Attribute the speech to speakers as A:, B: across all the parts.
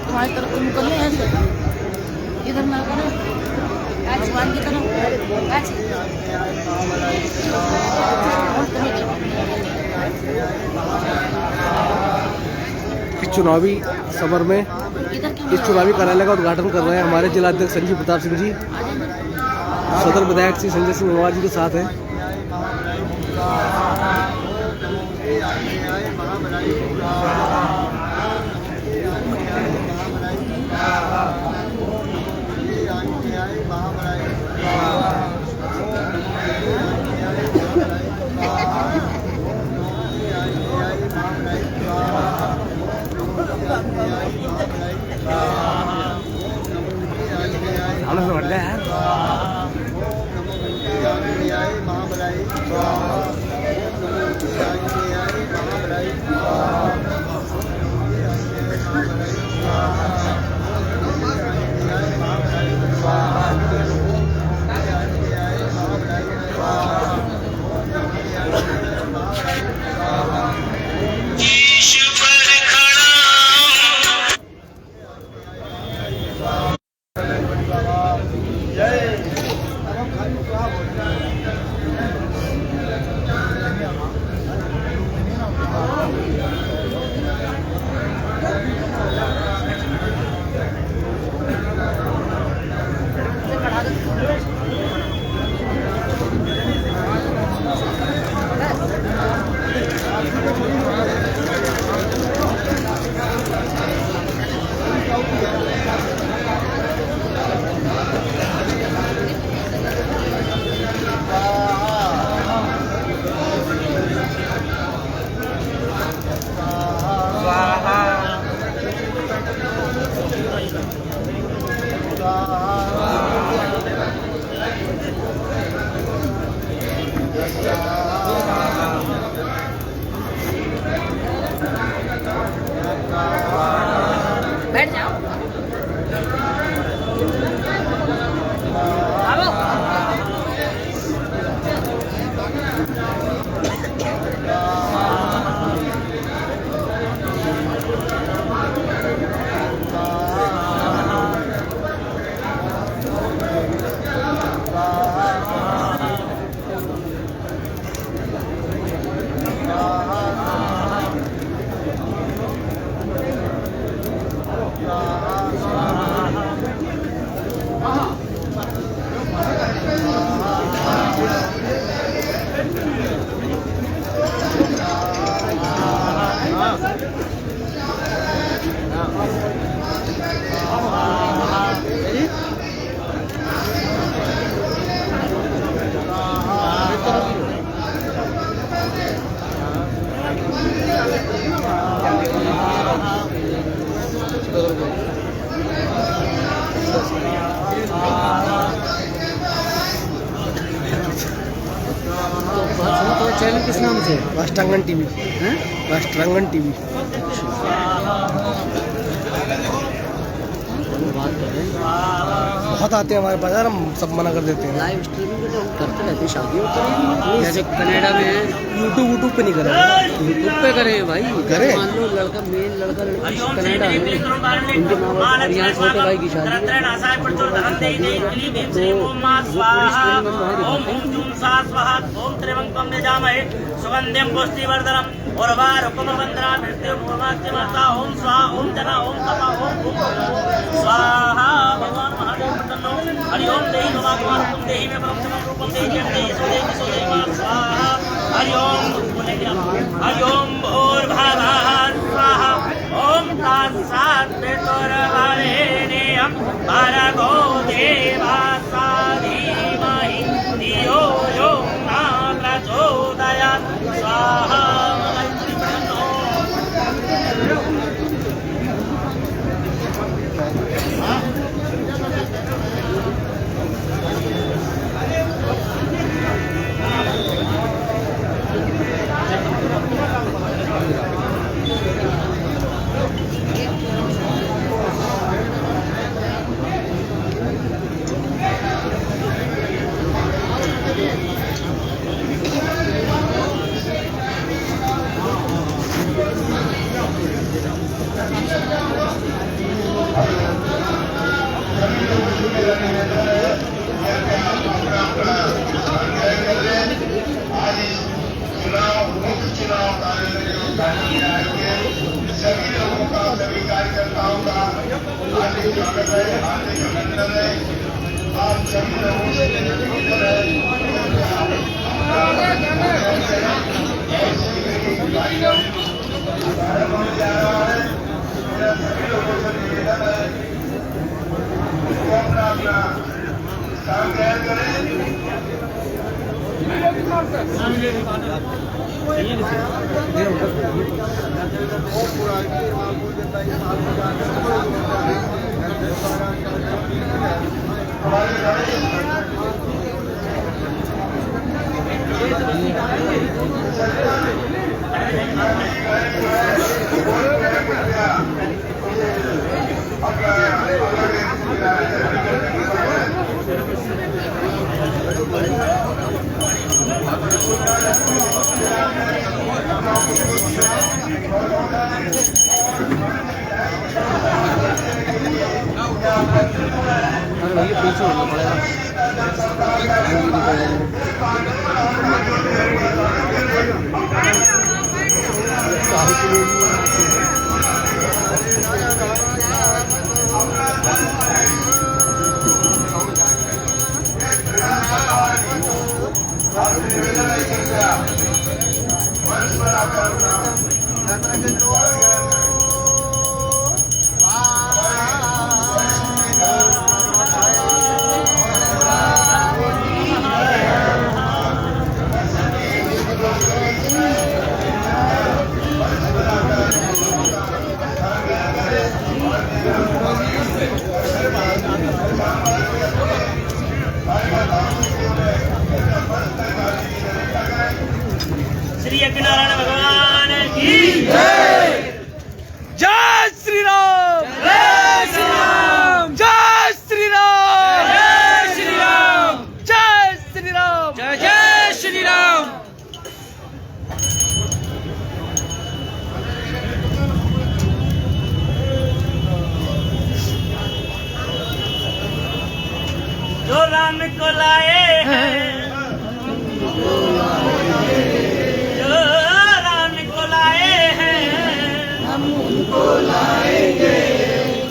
A: हमारी तरफ को निकलने ऐसे इधर ना करो भगवान की तरफ
B: इस चुनावी समर में इस चुनावी कार्यालय का उद्घाटन कर रहे हैं हमारे जिलाध्यक्ष संजीव प्रताप सिंह जी। सदर विधायक श्री संजय सिंह मेवाड़ जी के साथ हैं। बढ़ गया है
A: बैठ जाओ।
B: चैनल किस नाम से? राष्ट्रांगन टीवी। राष्ट्रांगन टीवी। बहुत आते हैं हमारे बाजार, हम सब मना कर देते हैं।
A: लाइव स्ट्रीमिंग तो हम करते रहते हैं, शादियों पर जैसे कनाडा में है।
B: यूट्यूब पे नहीं करें,
A: यूट्यूब पे करें भाई।
B: करें।
A: मान लो लड़का मेल लड़का लड़की कनाडा है, उनके माँ बाप और यहाँ छोटे भाई की शादी है,
C: सुगंधिम पुष्टिवर्धनम और वारुकुमवंदना मृत्युर्मुमाच्यमाता ओम स्वाहा ओम जना ओम तपा ओम स्वाहा। भगवान महादेव प्रसन्नो हरि ओम देहि भगवान तुम देहि में परम समम रूपम देहि जय देहि सो देहि स्वाहा। हरि ओम भूर्भुवः स्वाहा ओम तत्सत् पितुर्वरेण्यं भर्गो देवस्य धीमहि धियो यो न प्रचोदयात् स्वाहा।
D: सभी लोगों का, सभी कार्यकर्ताओं का हार्दिक स्वागत है, हार्दिक अभिनंदन है। आप सभी लोगों से निवेदन है सभी लोगों से निवेदन है अपना स्थान ग्रहण करें।
B: अरे भैया पीछे होना पड़ेगा।
C: श्री यज्ञनारायण भगवान की
B: जय श्री राम, जय श्री राम, जय श्री राम, जय श्री राम, जय श्री राम, जय श्री राम।
C: जो राम को लाए हैं, जो राम को लाए हैं, हम उनको लाएंगे।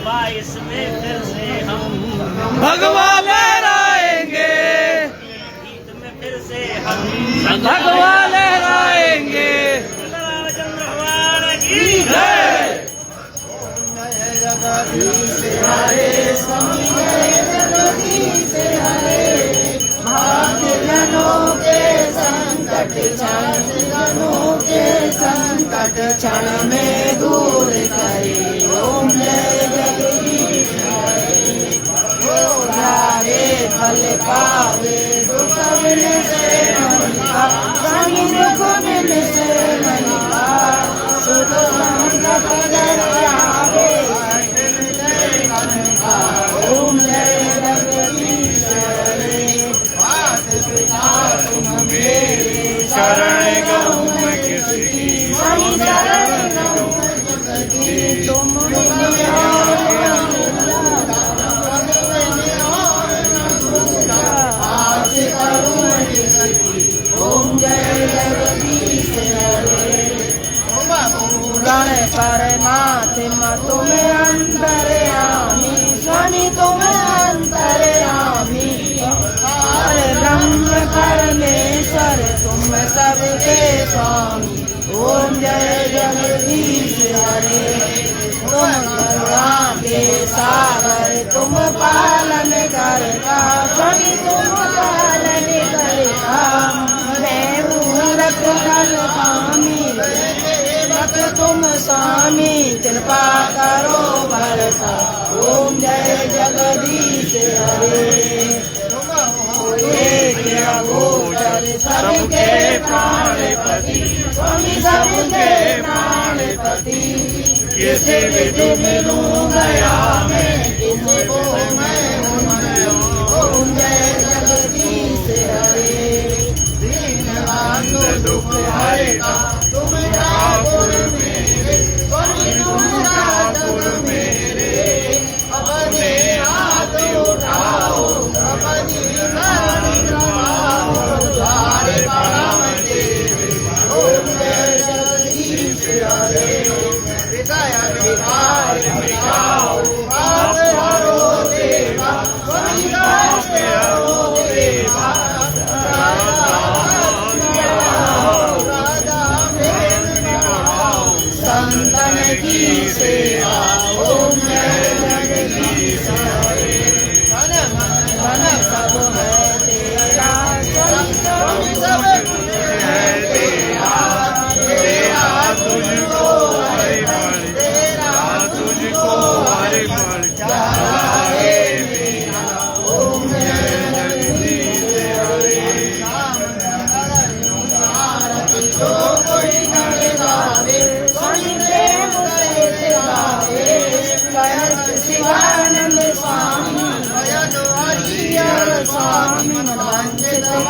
C: 22 में फिर से हम
B: भगवान लहराएंगे,
C: गीत में फिर से हम
B: भगवान लहराएंगे।
C: रामचंद्र भगवान की
B: जय।
A: संकट क्षण में दूर करे, ओम जय जगदीश हरे। रे फल पावे दुख मिल से मनिका, स्वामी दुख मिल से मनिका, सुख संकट जड़ आवे। ओम जय जगदीश हरे। मात पिता तुम मेरे, शरण गहूँ मैं किसकी, स्वामी शरण गहूँ मैं किसकी। तुम आज करूँ मैं किसकी। ओम जय जगदीश हरे। पूरण परमात्मा तुम्हें अंतर्यामी, स्वामी तुम्हें अंतर्यामी। ब्रह्म परमेश्वर तुम सबके स्वामी। ओम जय जगदीश हरे। तुम करुणा के सागर तुम पालन करता, स्वामी तुम पालन करता। मैं मूरख फल पामी, तुम स्वामी कृपा करो भरता। ओम जय जगदीश हरे। गोचर सबके प्राणपति, स्वामी सबके प्राणपति। किसी विधि मिलूं गया मैं, किसको मैं ओम जय जगदीश हरे। दीनवान दुख हरता तुम ठाकुर मेरे, स्वामी तुम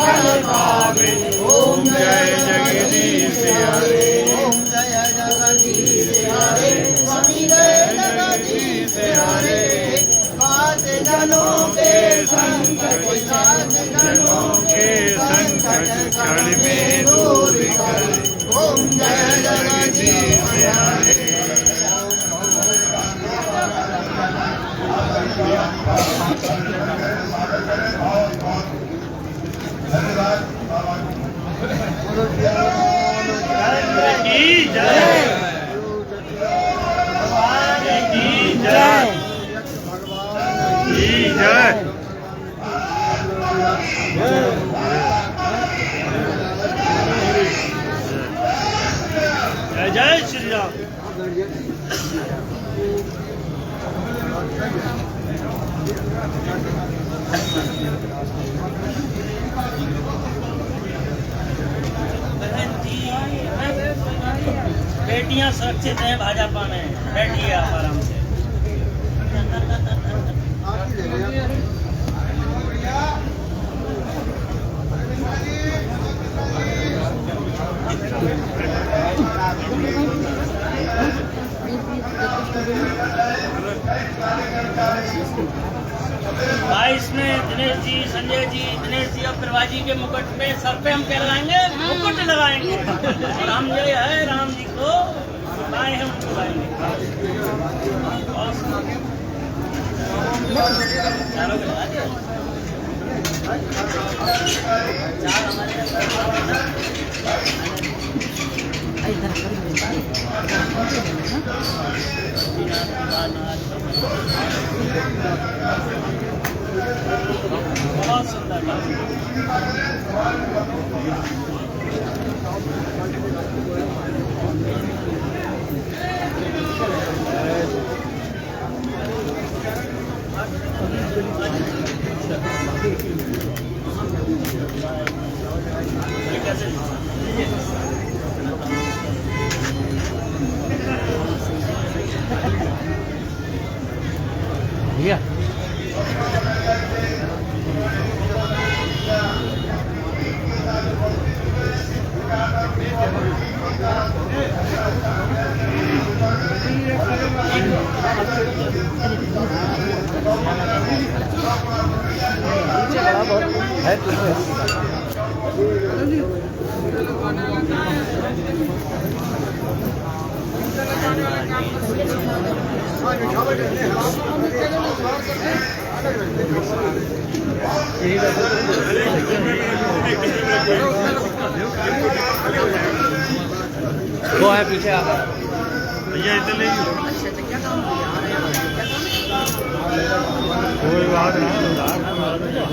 D: ओम जय जगदीश हरे
A: ओम जय जगदीश हरे स्वामी जय जगदीश हरे सात जनों के संकट
D: क्षण में दूर करे
A: ओम जय जगदीश हरे
C: की जय की जय की जय जय जय श्री राम बेटियां सुरक्षित हैं भाजपा में बैठिए आप आराम से बाईस में दिनेश जी संजय जी दिनेश जी और प्रभाजी के मुकुट पे सर पे हम क्या लगाएंगे मुकुट लगाएंगे राम जय है राम जी को लाए हम लगाएंगे चारों को लगा दिया चार हमारे बहुत सुंदर
B: भैया वो है पीछे आ
C: भैया इधर ले
D: कोई बात नहीं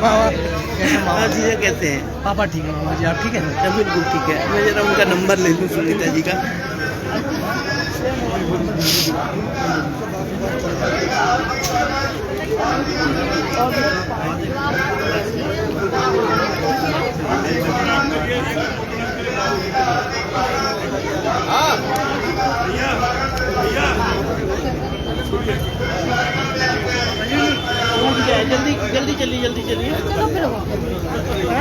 B: मामा जी ये कहते हैं पापा ठीक है मामा जी आप ठीक है ना बिल्कुल ठीक है मैं जरा उनका नंबर ले लूँ सुनीता जी का जल्दी जल्दी चलिए जल्दी चलिए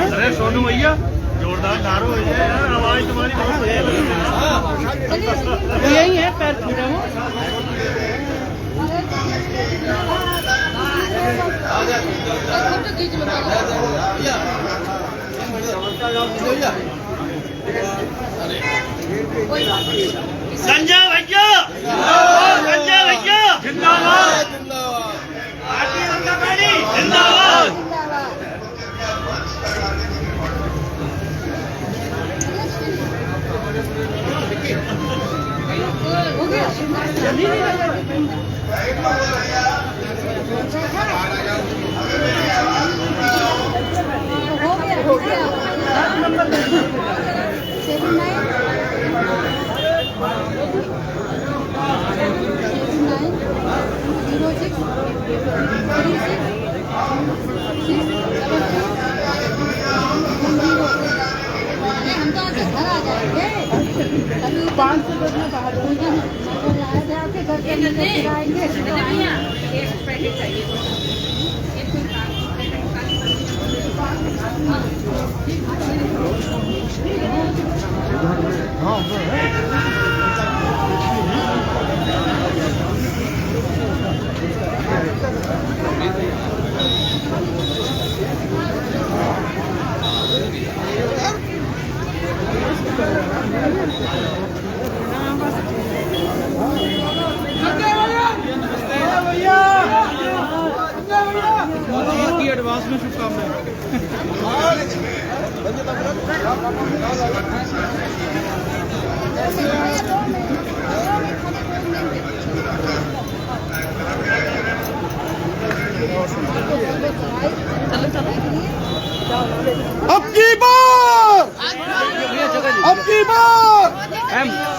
C: अरे सोनू भैया जोरदार नारो हो जाए यार आवाज तुम्हारी बहुत
B: यही है पैर छूटा वो
C: संजय भैया संजय भैया जिंदाबाद भारतीय जनता पार्टी जिंदाबाद
A: हो गया हो गया 79 06 36 500 में बाहर आपके घर के अंदर गिराएंगे। एक पैकेट चाहिए।
B: एडवांस में शुभकामनाएं। अब की बार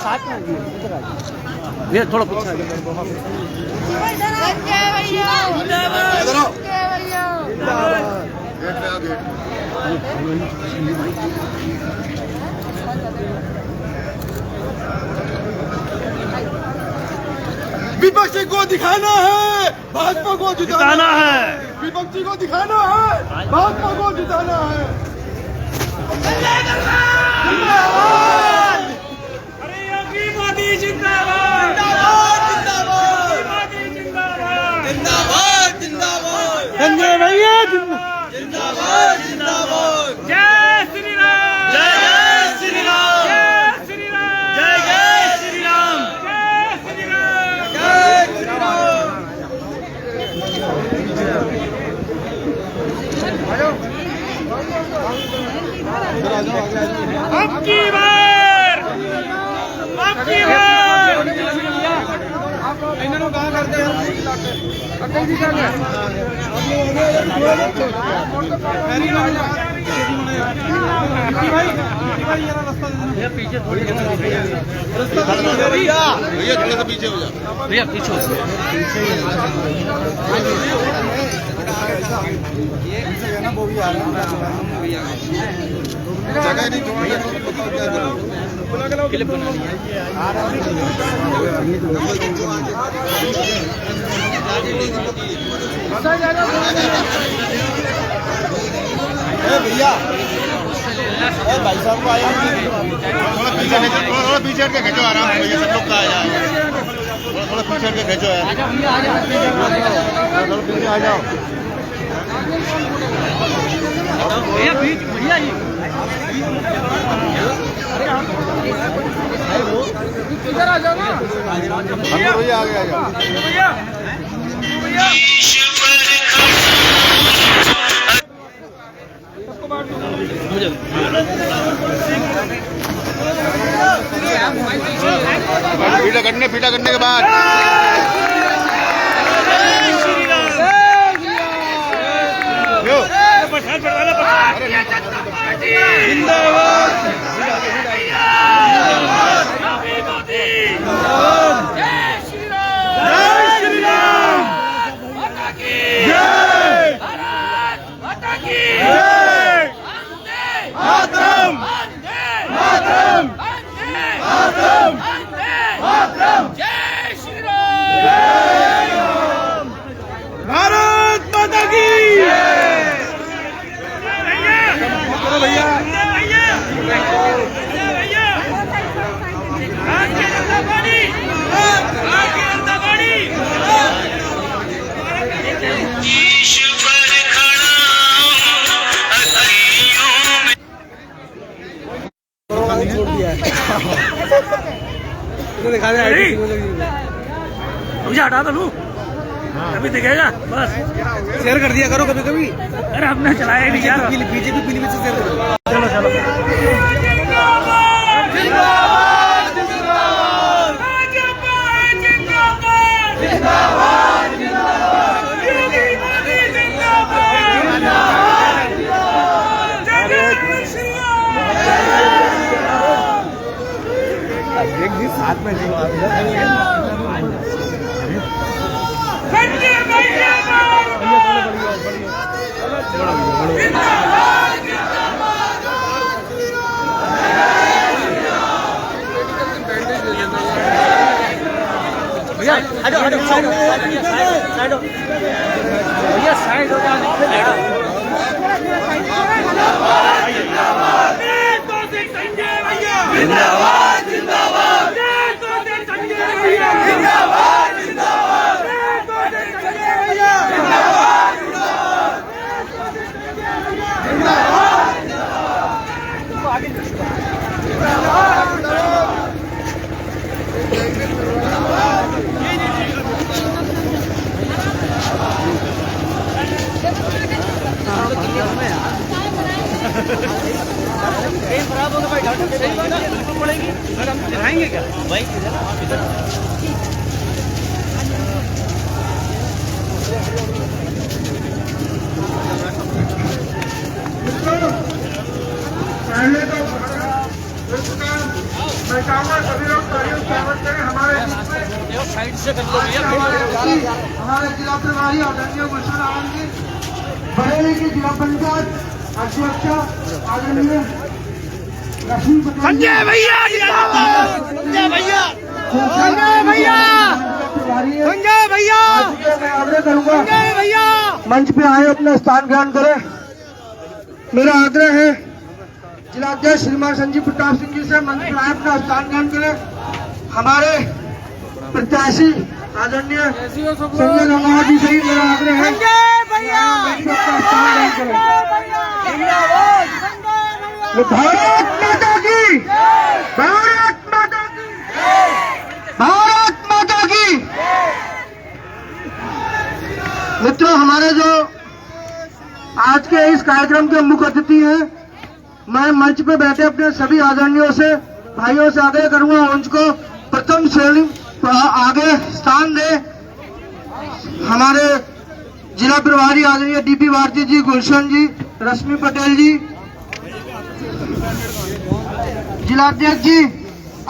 B: साथ में ये थोड़ा पीछे विपक्षी को दिखाना है, भाजपा को जिताना है। विपक्षी को दिखाना है, भाजपा को जिताना है।
C: अरे योगी मोदी जिंदाबाद, मोदी जिंदाबाद,
B: संजय भैया
C: जिंदाबाद। जय श्री राम, जय श्री राम, जय श्री राम, जय श्री राम, जय श्री राम। अब की बार
B: इन्होंने कहा करते हैं पीछे थोड़ी भैया थोड़ा सा पीछे हो जा भैया, पीछे ना वो भी आ रहा है जगह नहीं क्लिप बनानी है। भैया भाई साहब को आया थोड़ा पीछे के खींचो आराम से भैया, सब लोग का आया थोड़ा पीछे के खींचो है। आ जाओ भैया भैया इधर आ जाओ ना भैया, आगे आ जाओ भैया। फीटा करने के बाद भारत माता की भैया दिखा दे मुझे हटा दो, कभी दिखेगा बस। शेयर कर दिया करो कभी कभी। अरे हमने चलाया ही नहीं यार, बीजेपी पीली से शेयर करो। चलो चलो साथ में भैया साइड हो
E: जिंदाबाद जिंदाबाद जिंदाबाद
B: खराब होगा भाई, डॉक्टर सही बात है, बिल्कुल पड़ेगी। सर हम चढ़ाएंगे क्या भाई?
D: पहले तो मैं चाहूँगा सभी लोग तालियों स्वागत करें हमारे
B: साइड से कर लो भैया।
D: हमारे जिला प्रभारी आदरणीय गुलशन आनंद जी, बरेली की जिला पंचायत अध्यक्ष आदरणीय लक्ष्मी पटेल,
B: संजय भैया जिंदाबाद, संजय भैया, संजय भैया, संजय भैया,
D: मैं आग्रह करूंगा
B: संजय भैया
D: मंच पे आए अपना स्थान ग्रहण करें। मेरा आग्रह है जिलाध्यक्ष श्रीमान संजीव प्रताप सिंह जी से मंच पे आए अपना स्थान ग्रहण करें। हमारे प्रत्याशी आदरणीय संजय रंगावा जी से ही मेरा आग्रह है
B: संजय भैया
D: मंच पे अपना स्थान ग्रहण करें। भारत माता की, भारत माता की, भारत माता की। मित्रों, हमारे जो आज के इस कार्यक्रम के मुख्य अतिथि हैं, मैं मंच पे बैठे अपने सभी आदरणीयों से, भाइयों से आग्रह करूंगा उनको प्रथम श्रेणी आगे स्थान दे। हमारे जिला प्रभारी आदरणीय डीपी भारती जी, गुलशन जी, रश्मि पटेल जी, जिलाध्यक्ष जी,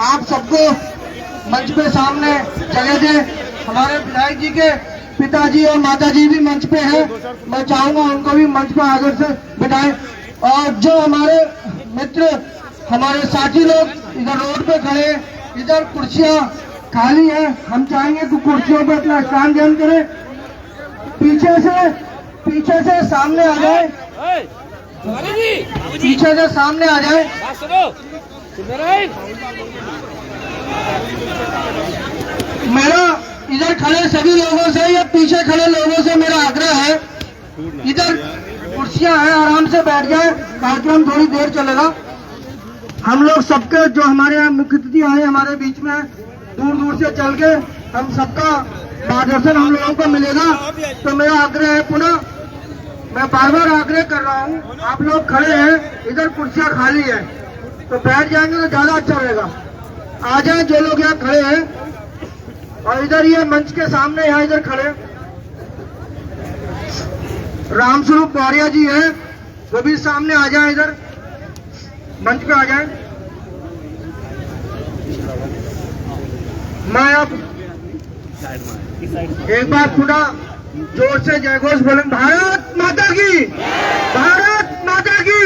D: आप सबको मंच पे सामने जगह दें। हमारे विधायक जी के पिताजी और माताजी भी मंच पे हैं, मैं चाहूंगा उनको भी मंच पे आगे से बिठाएं। और जो हमारे मित्र, हमारे साथी लोग इधर रोड पे खड़े, इधर कुर्सियां खाली हैं, हम चाहेंगे कि कुर्सियों पे अपना स्थान ग्रहण करें। पीछे से सामने आ जाए, पीछे से सामने आ जाए। मेरा इधर खड़े सभी लोगों से या पीछे खड़े लोगों से मेरा आग्रह है, इधर कुर्सियां हैं, आराम से बैठ जाए, कार्यक्रम थोड़ी देर चलेगा। हम लोग सबके जो हमारे यहाँ मुख्य अतिथि आए हमारे बीच में, दूर दूर से चल के हम सबका मार्गदर्शन हम लोगों को मिलेगा। तो मेरा आग्रह है, पुनः मैं बार बार आग्रह कर रहा हूँ, आप लोग खड़े हैं, इधर कुर्सियां खाली है, तो बैठ जाएंगे तो ज्यादा अच्छा रहेगा। आ जाए जो लोग यहाँ खड़े हैं, और इधर ये मंच के सामने यहाँ इधर खड़े रामस्वरूप मौर्य जी हैं, वो भी सामने आ जाए, इधर मंच पे आ जाए। मैं अब एक बार पुनः जोर से जय घोष बोलें, भारत माता की, भारत माता की,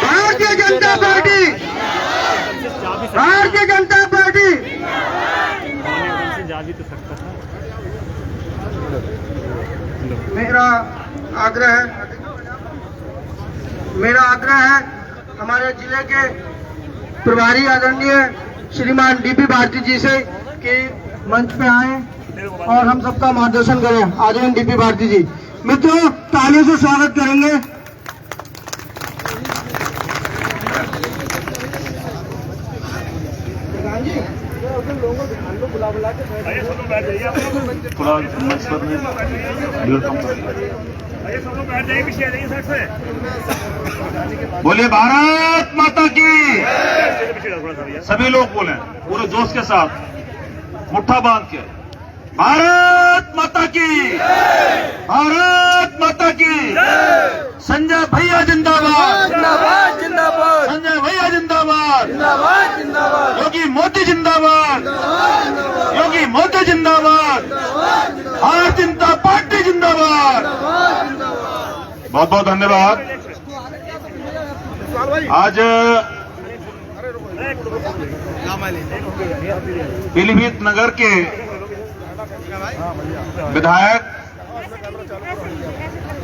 D: भारतीय जनता पार्टी, भारतीय जनता पार्टी। मेरा आग्रह है हमारे जिले के प्रभारी आदरणीय श्रीमान डीपी भारती जी से कि मंच पे आए और हम सबका मार्गदर्शन करें। आदरणीय डीपी भारती जी, मित्रों तालियों से स्वागत करेंगे।
E: बोलिए भारत माता की। सभी लोग बोले पूरे जोश के साथ, मुट्ठा बांध के, भारत माता की, भारत माता की। संजय भैया जिंदाबाद,
B: जिंदाबाद जिंदाबाद,
E: संजय भैया जिंदाबाद,
B: जिंदाबाद जिंदाबाद,
E: योगी मोदी जिंदाबाद, योगी मोदी जिंदाबाद, भारतीय जनता पार्टी जिंदाबाद। बहुत बहुत धन्यवाद। आज पीलीभीत नगर के विधायक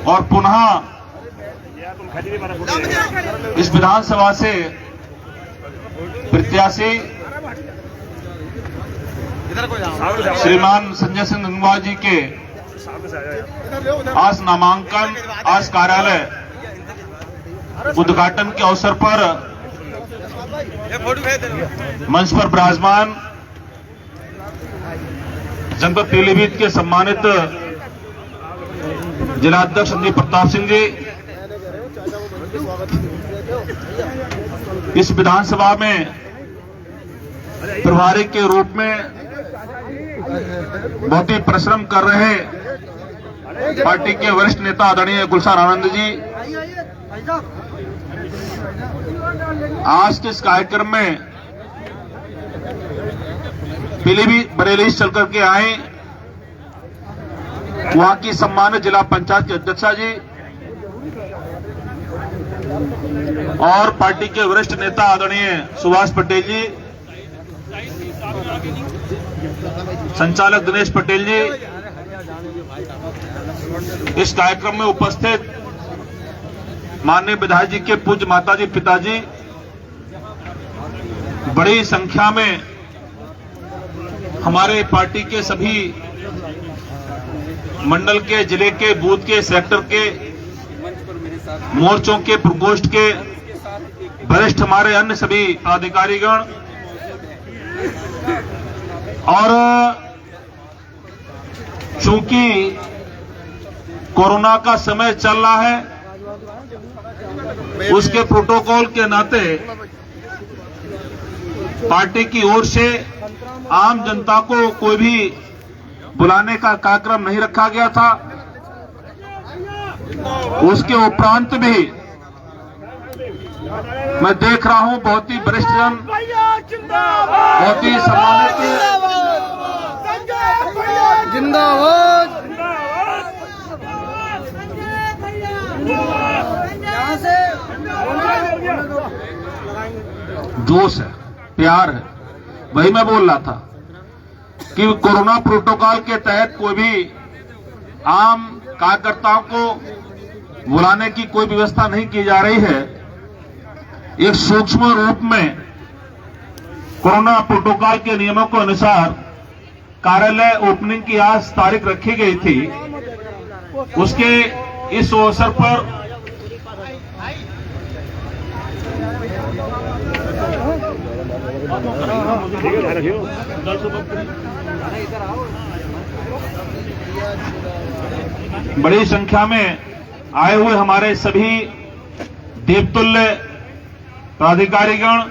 E: और पुनः इस विधानसभा से प्रत्याशी श्रीमान संजय सिंह गंगवार जी के आज नामांकन, आज कार्यालय उद्घाटन के अवसर पर मंच पर विराजमान जनपद पीलीभीत के सम्मानित जिलाध्यक्ष संदीप प्रताप सिंह जी, इस विधानसभा में प्रभारी के रूप में बहुत ही परिश्रम कर रहे पार्टी के वरिष्ठ नेता आदरणीय गुलशन आनंद जी, आज के इस कार्यक्रम में पीलीभीत बरेली चल करके आए। वहां की सम्मानित जिला पंचायत के अध्यक्षा जी और पार्टी के वरिष्ठ नेता आदरणीय सुभाष पटेल जी, संचालक दिनेश पटेल जी, इस कार्यक्रम में उपस्थित माननीय विधायक जी के पूज्य माताजी पिताजी, बड़ी संख्या में हमारे पार्टी के सभी मंडल के, जिले के, बूथ के, सेक्टर के, मोर्चों के, प्रकोष्ठ के वरिष्ठ हमारे अन्य सभी पदाधिकारीगण और चूंकि कोरोना का समय चल रहा है, उसके प्रोटोकॉल के नाते पार्टी की ओर से आम जनता को कोई भी बुलाने का कार्यक्रम नहीं रखा गया था। उसके उपरांत भी मैं देख रहा हूं बहुत ही वरिष्ठ जन, बहुत ही सम्मानित
D: जिंदाबाद
E: जोश है, प्यार है। वही मैं बोल रहा था कि कोरोना प्रोटोकॉल के तहत कोई भी आम कार्यकर्ताओं को बुलाने की कोई व्यवस्था नहीं की जा रही है। एक सूक्ष्म रूप में कोरोना प्रोटोकॉल के नियमों के अनुसार कार्यालय ओपनिंग की आज तारीख रखी गई थी। उसके इस अवसर पर बड़ी संख्या में आए हुए हमारे सभी देवतुल्य पदाधिकारीगण,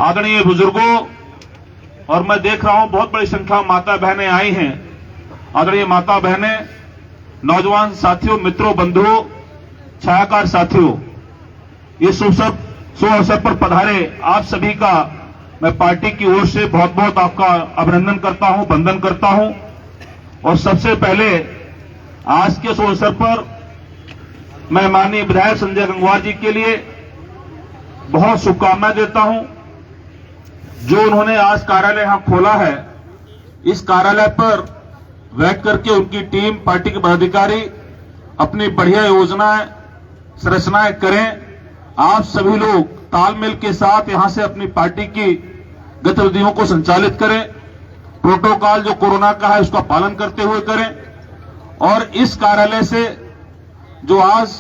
E: आदरणीय बुजुर्गों, और मैं देख रहा हूं बहुत बड़ी संख्या में माता बहनें आई हैं। आदरणीय माता बहनें, नौजवान साथियों, मित्रों, बंधुओं, छायाकार साथियों, इस अवसर पर पधारे आप सभी का मैं पार्टी की ओर से बहुत बहुत आपका अभिनंदन करता हूं, वंदन करता हूं। और सबसे पहले आज के इस अवसर पर मैं माननीय विधायक संजय गंगवार जी के लिए बहुत शुभकामनाएं देता हूं। जो उन्होंने आज कार्यालय यहां खोला है, इस कार्यालय पर बैठ करके उनकी टीम, पार्टी के पदाधिकारी अपनी बढ़िया योजनाएं, संरचनाएं करें। आप सभी लोग तालमेल के साथ यहां से अपनी पार्टी की गतिविधियों को संचालित करें। प्रोटोकॉल जो कोरोना का है उसका पालन करते हुए करें। और इस कार्यालय से जो आज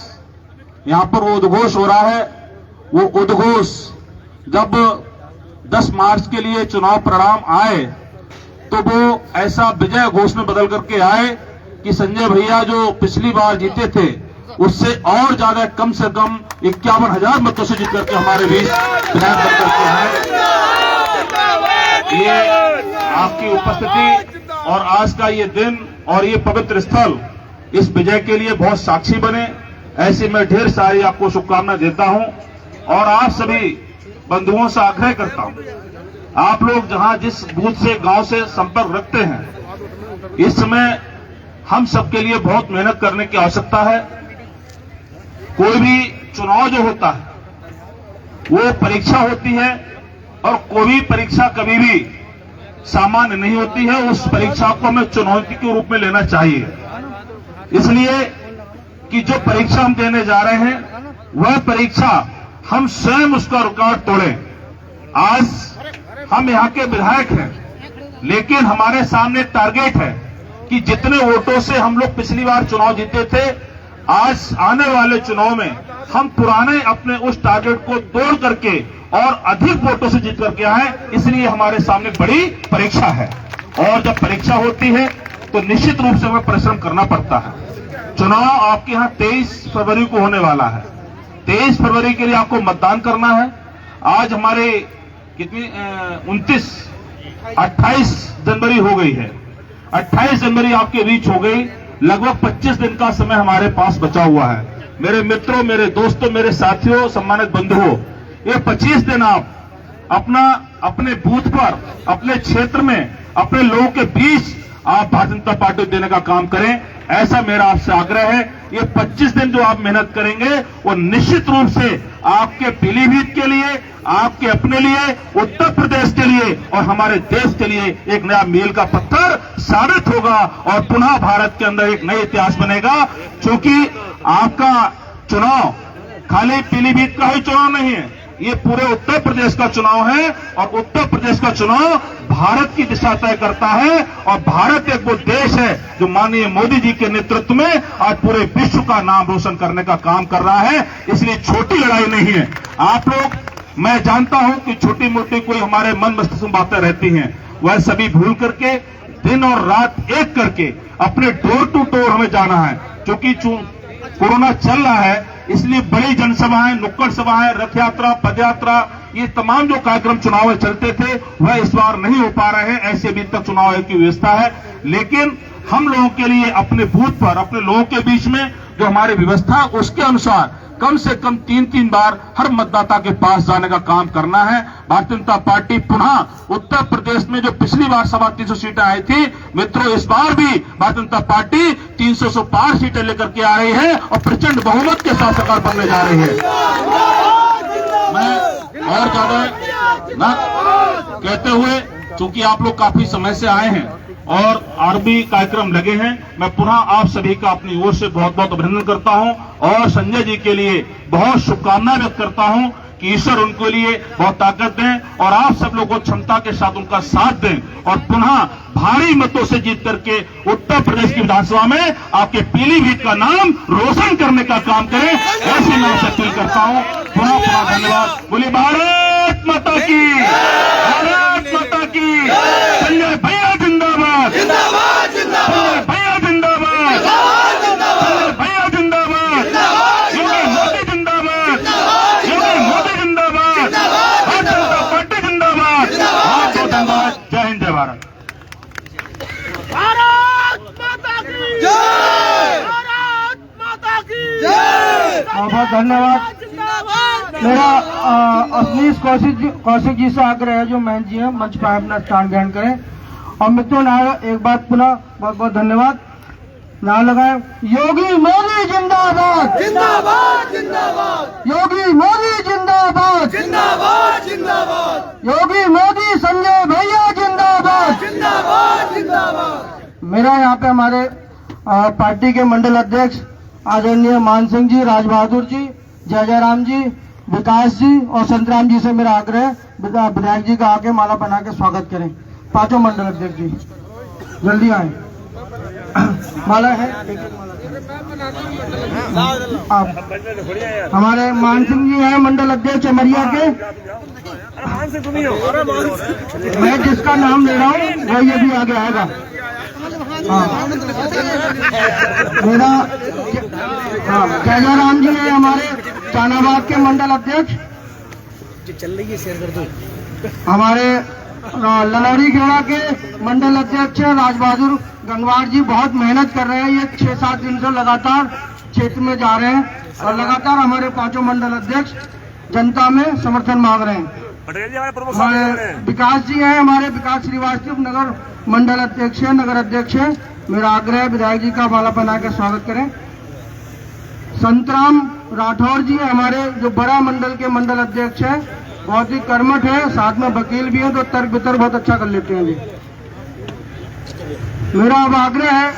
E: यहां पर उद्घोष हो रहा है, वो उद्घोष जब 10 मार्च के लिए चुनाव परिणाम आए तो वो ऐसा विजय घोष में बदल करके आए कि संजय भैया जो पिछली बार जीते थे उससे और ज्यादा कम से कम 51,000 मतों से जीत करके हमारे बीच विधायक बन करके आए। ये आपकी उपस्थिति और आज का ये दिन और ये पवित्र स्थल इस विजय के लिए बहुत साक्षी बने, ऐसे मैं ढेर सारी आपको शुभकामनाएं देता हूं। और आप सभी बंधुओं से आग्रह करता हूं, आप लोग जहां जिस बूथ से, गांव से संपर्क रखते हैं, इस समय हम सबके लिए बहुत मेहनत करने की आवश्यकता है। कोई भी चुनाव जो होता है वो परीक्षा होती है, और कोई भी परीक्षा कभी भी सामान्य नहीं होती है, उस परीक्षा को हमें चुनौती के रूप में लेना चाहिए। इसलिए कि जो परीक्षा हम देने जा रहे हैं वह परीक्षा हम स्वयं उसका रिकॉर्ड तोड़ें। आज हम यहाँ के विधायक हैं, लेकिन हमारे सामने टारगेट है कि जितने वोटों से हम लोग पिछली बार चुनाव जीते थे, आज आने वाले चुनाव में हम पुराने अपने उस टारगेट को तोड़ करके और अधिक वोटों से जीत करके आए। इसलिए हमारे सामने बड़ी परीक्षा है, और जब परीक्षा होती है तो निश्चित रूप से हमें परिश्रम करना पड़ता है। चुनाव आपके यहाँ 23 फरवरी को होने वाला है। 23 फरवरी के लिए आपको मतदान करना है। आज हमारे कितनी 28 जनवरी हो गई है। 28 जनवरी आपके रीच हो गई। लगभग 25 दिन का समय हमारे पास बचा हुआ है। मेरे मित्रों, मेरे दोस्तों, मेरे साथियों, सम्मानित बंधुओं, ये 25 दिन आप अपने बूथ पर, अपने क्षेत्र में, अपने लोगों के बीच आप भारतीय जनता पार्टी देने का काम करें, ऐसा मेरा आपसे आग्रह है। ये 25 दिन जो आप मेहनत करेंगे वो निश्चित रूप से आपके पीलीभीत के लिए, आपके अपने लिए, उत्तर प्रदेश के लिए और हमारे देश के लिए एक नया मील का पत्थर साबित होगा और पुनः भारत के अंदर एक नई इतिहास बनेगा। क्योंकि आपका चुनाव खाली पीलीभीत का ही चुनाव नहीं है, ये पूरे उत्तर प्रदेश का चुनाव है, और उत्तर प्रदेश का चुनाव भारत की दिशा तय करता है। और भारत एक वो देश है जो माननीय मोदी जी के नेतृत्व में आज पूरे विश्व का नाम रोशन करने का काम कर रहा है। इसलिए छोटी लड़ाई नहीं है। आप लोग, मैं जानता हूं कि छोटी मोटी कोई हमारे मन मस्तिष्क में बातें रहती हैं, वह सभी भूल करके दिन और रात एक करके अपने डोर टू डोर हमें जाना है। क्योंकि कोरोना चल रहा है, इसलिए बड़ी जनसभाएं, नुक्कड़ सभाएं, रथ यात्रा, पद यात्रा, ये तमाम जो कार्यक्रम चुनाव में चलते थे वह इस बार नहीं हो पा रहे हैं। ऐसे अभी तक चुनाव आयोग की व्यवस्था है, लेकिन हम लोगों के लिए अपने बूथ पर, अपने लोगों के बीच में जो हमारी व्यवस्था, उसके अनुसार कम से कम 3-3 बार हर मतदाता के पास जाने का काम करना है। भारतीय जनता पार्टी पुनः उत्तर प्रदेश में जो पिछली बार 350 सीटें आई थी, मित्रों, इस बार भी भारतीय जनता पार्टी 300 से पार सीटें लेकर के आ रही है और प्रचंड बहुमत के साथ सरकार बनने जा रही है। मैं और ज्यादा ना कहते हुए, चूंकि आप लोग काफी समय से आए हैं और आरबी कार्यक्रम लगे हैं, मैं पुनः आप सभी का अपनी ओर से बहुत बहुत अभिनंदन करता हूं और संजय जी के लिए बहुत शुभकामनाएं व्यक्त करता हूं कि ईश्वर उनके लिए बहुत ताकत दें और आप सब लोगों को क्षमता के साथ उनका साथ दें और पुनः भारी मतों से जीत करके उत्तर प्रदेश की विधानसभा में आपके पीलीभीत का नाम रोशन करने का काम करें, ऐसी मैं आपसे अपील करता हूं। पुनः धन्यवाद। बोलिए भारत माता की, भारत माता की। संजय भैया जिंदाबाद, संजय भैया जिंदाबाद, संजय भैया जिंदाबाद, योगी मोदी जिंदाबाद, योगी मोदी जिंदाबाद, भारतीय जनता पार्टी जिंदाबाद। बहुत बहुत धन्यवाद। जय हिंद, जय भारत।
A: भारत माता की जय, भारत माता की जय।
D: बहुत धन्यवाद। मेरा अवनीश कौशिक जी से आग्रह है, जो मैन जी हैं, मंच पर अपना स्थान ग्रहण करें। और मित्रों, एक बार पुनः बहुत बहुत धन्यवाद। नारा लगाएं, योगी मोदी जिंदाबाद,
B: जिंदाबाद जिंदाबाद,
D: योगी मोदी जिंदाबाद,
B: जिंदाबाद जिंदाबाद,
D: योगी मोदी, संजय भैया जिंदाबाद,
B: जिंदाबाद जिंदाबाद।
D: मेरा यहाँ पे हमारे पार्टी के मंडल अध्यक्ष आदरणीय मान सिंह जी, राज बहादुर जी, जय जयराम जी, विकास जी और संतराम जी से मेरा आग्रह है, विधायक जी का आके माला बना के स्वागत करें। पांचों मंडल अध्यक्ष जी जल्दी आए। माला है आप। हमारे मान सिंह जी हैं मंडल अध्यक्ष अमरिया के। मैं जिसका नाम ले रहा हूँ वो ये भी आगे आएगा। मेरा जय जयराम जी है हमारे चानाबाद के मंडल अध्यक्ष। चल रही है, शेयर कर दो। हमारे ललौरी खेड़ा के मंडल अध्यक्ष राज बहादुर गंगवार जी बहुत मेहनत कर रहे हैं, ये 6-7 दिन से लगातार क्षेत्र में जा रहे हैं और लगातार हमारे पांचों मंडल अध्यक्ष जनता में समर्थन मांग रहे हैं। हमारे विकास जी हैं, हमारे विकास श्रीवास्तव नगर मंडल अध्यक्ष है, नगर अध्यक्ष है। मेरा आग्रह है विधायक जी का माला बना के स्वागत करें। संतराम राठौर जी हमारे जो बड़ा मंडल के मंडल अध्यक्ष है, बहुत ही कर्मठ है, साथ में वकील भी हैं, तो तर्क वितर्क बहुत अच्छा कर लेते हैं जी। मेरा अब आग्रह है,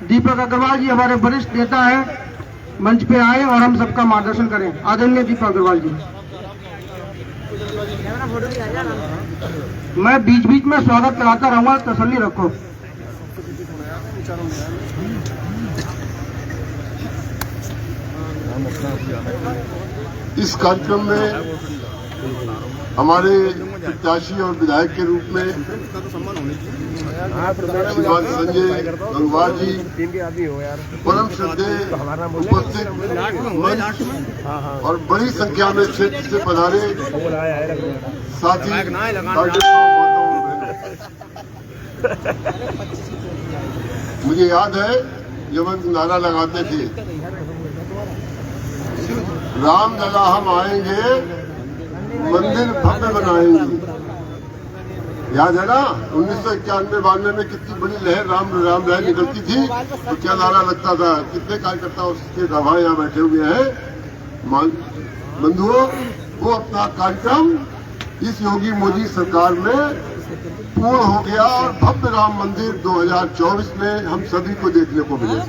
D: दीपक अग्रवाल जी हमारे वरिष्ठ नेता हैं, मंच पे आए और हम सबका मार्गदर्शन करें। आदरणीय दीपक अग्रवाल जी। मैं बीच बीच में स्वागत कराता रहूंगा, तसल्ली रखो।
F: इस कार्यक्रम में हमारे प्रत्याशी और विधायक के रूप में श्रीमान संजय गंगवार जी परम श्रद्धेय उपस्थित मंच और बड़ी संख्या में क्षेत्र से पधारे साथी, मुझे याद है जब हम नारा लगाते थे, राम लला हम आएंगे, मंदिर भव्य बनाएंगे। याद है ना 1991-92 में कितनी बड़ी लहर राम लहर निकलती थी, तो क्या नारा लगता था। कितने कार्यकर्ता उसके गवाह यहाँ बैठे हुए हैं। बंधुओं, वो अपना कार्यक्रम इस योगी मोदी सरकार में पूर्ण हो गया और भव्य राम मंदिर 2024 में हम सभी को देखने को मिलेगा।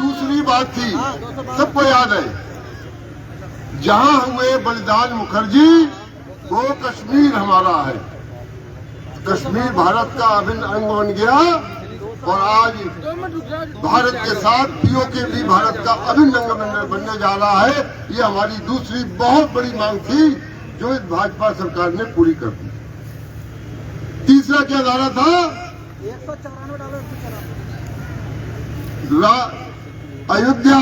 F: दूसरी बात थी, सबको याद है, जहां हुए बलिदान मुखर्जी वो कश्मीर हमारा है। कश्मीर भारत का अभिन्न अंग बन गया और आज भारत के साथ पीओके भी भारत का अभिन्न अंग बनने जा रहा है। ये हमारी दूसरी बहुत बड़ी मांग थी जो इस भाजपा सरकार ने पूरी कर दी। तीसरा क्या नारा था? अयोध्या,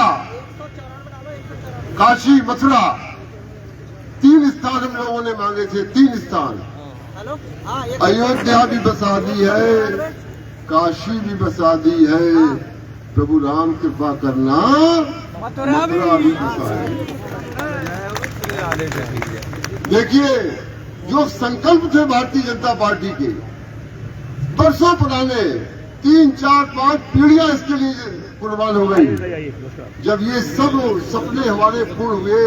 F: काशी, मथुरा, 3 स्थान हम लोगों ने मांगे थे। 3 स्थान, अयोध्या भी बसा दी है, काशी भी बसा दी है, प्रभु राम कृपा करना मथुरा भी बसा है। देखिए, जो संकल्प थे भारतीय जनता पार्टी के, बरसों पुराने, 3, 4, 5 पीढ़ियां इसके लिए कुर्बान हो गई। जब ये सब सपने हमारे पूर्ण हुए,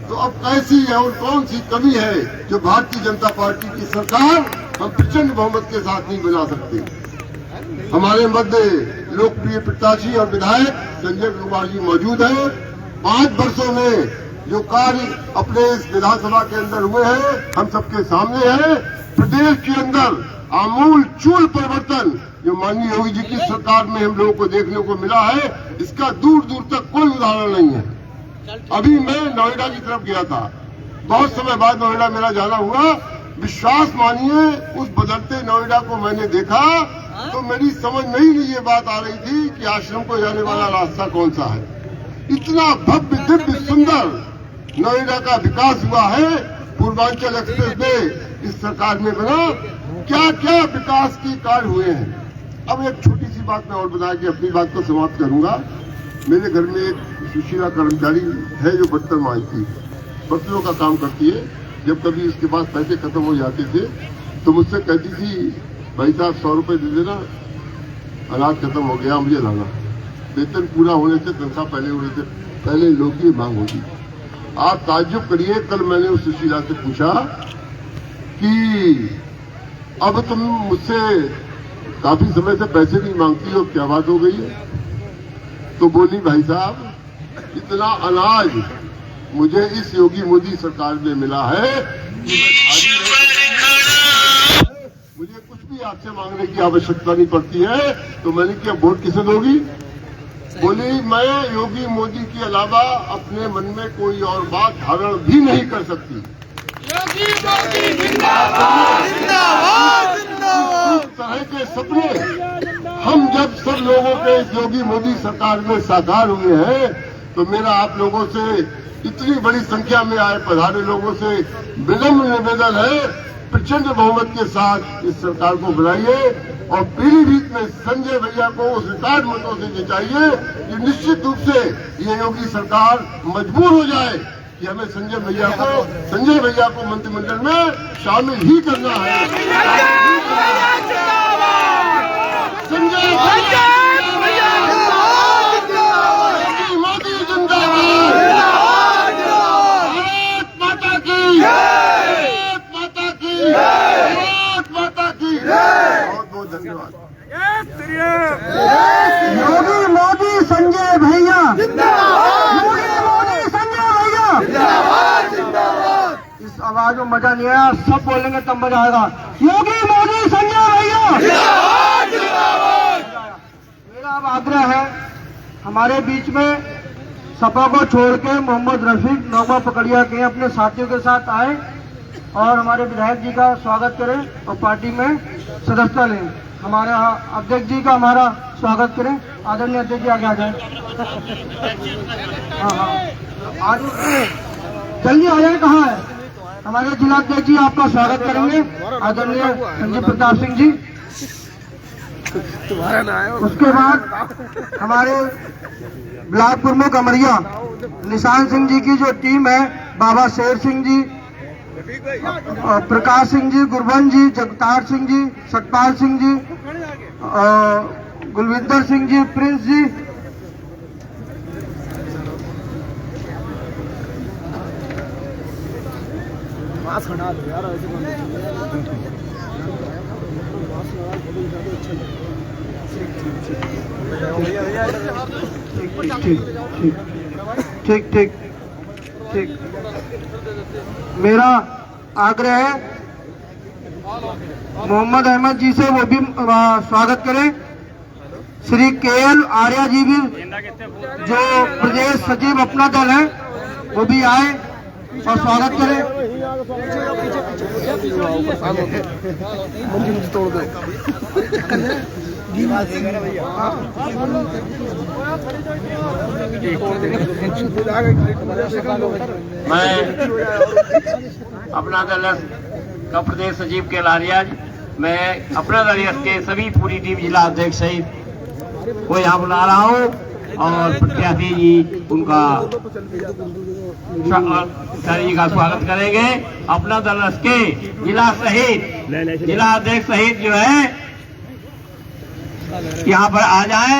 F: तो अब कैसी है और कौन सी कमी है जो भारतीय जनता पार्टी की सरकार हम प्रचंड बहुमत के साथ नहीं बना सकते। हमारे मध्य लोकप्रिय प्रत्याशी और विधायक संजय गंगवार जी मौजूद हैं। 5 वर्षों में जो कार्य अपने इस विधानसभा के अंदर हुए हैं, हम सबके सामने है। प्रदेश के अंदर आमूल चूल परिवर्तन जो माननीय योगी जी की सरकार में हम लोगों को देखने को मिला है, इसका दूर दूर तक कोई उदाहरण नहीं है। अभी मैं नोएडा की तरफ गया था, बहुत समय बाद नोएडा मेरा जाना हुआ। विश्वास मानिए, उस बदलते नोएडा को मैंने देखा तो मेरी समझ में ही नहीं ये बात आ रही थी कि आश्रम को जाने वाला रास्ता कौन सा है। इतना भव्य दिव्य सुंदर नोएडा का विकास हुआ है। पूर्वांचल एक्सप्रेस वे इस सरकार में बना, क्या क्या विकास के कार्य हुए हैं। अब एक छोटी सी बात मैं और बता के अपनी बात को समाप्त करूंगा। मेरे घर में एक सुशीला कर्मचारी है जो बर्तन मांजती है, बर्तनों का काम करती है। जब कभी उसके पास पैसे खत्म हो जाते थे तो मुझसे कहती थी, भाई साहब 100 रुपए दे देना, अनाज खत्म हो गया, मुझे लाना। वेतन पूरा होने से तनख्वाह पहले लोग की मांग होती। आप ताज्जुब करिए, कल मैंने उस सुशीला से पूछा कि अब तुम मुझसे काफी समय से पैसे नहीं मांगती हो, क्या बात हो गई है? तो बोली, भाई साहब इतना अनाज मुझे इस योगी मोदी सरकार में मिला है कि मुझे कुछ भी आपसे मांगने की आवश्यकता नहीं पड़ती है। तो मैंने क्या वोट किसे दोगी? बोली, मैं योगी मोदी के अलावा अपने मन में कोई और बात धारण भी नहीं कर सकती।
B: योगी मोदी जिंदाबाद, जिंदाबाद, जिंदाबाद।
F: इस तरह के सपने हम जब सब लोगों के योगी मोदी सरकार में साकार हुए हैं, तो मेरा आप लोगों से, इतनी बड़ी संख्या में आए पधारे लोगों से विनम्र निवेदन है, प्रचंड बहुमत के साथ इस सरकार को बनाइए और पीलीभीत में संजय भैया को उस रिकॉर्ड मतों से जिताइए कि निश्चित रूप से ये योगी सरकार मजबूर हो जाए कि हमें संजय भैया को मंत्रिमंडल में शामिल ही करना है। संजय भैया
D: आज वो मजा नहीं आया, सब बोलेंगे तब मजा आएगा। योगी मोदी संजय भैया, मेरा अब आग्रह है, हमारे बीच में सपा को छोड़ के मोहम्मद रफीक नौमा पकड़िया के अपने साथियों के साथ आए और हमारे विधायक जी का स्वागत करें और पार्टी में सदस्यता लें। हमारे अध्यक्ष जी का हमारा स्वागत करें। आदरणीय अध्यक्ष जी आगे आ जाए। हाँ आज जल्दी आ जाए। कहाँ है हमारे जिलाध्यक्ष जी? आपका स्वागत करेंगे आदरणीय संजय प्रताप सिंह जी। उसके बाद हमारे ब्लॉक प्रमुख अमरिया निशान सिंह जी की जो टीम है, बाबा शेर सिंह जी, प्रकाश सिंह जी, गुरबंश जी, जगतार सिंह जी, सतपाल सिंह जी, गुलविंदर सिंह जी, प्रिंस जी, ठीक ठीक ठीक। मेरा आग्रह है मोहम्मद अहमद जी से वो भी स्वागत करें। श्री केएल आर्या जी भी जो प्रदेश सचिव अपना दल है वो भी आए और स्वागत करें।
G: मैं अपना दल का प्रदेश सचिव के लारियाज, मैं अपना दल के सभी पूरी टीम जिला अध्यक्ष सहित को यहाँ बुला रहा हूँ और प्रत्याशी जी उनका जी का स्वागत करेंगे। अपना दल के जिला सहित जिला अध्यक्ष सहित जो है यहाँ पर आ जाए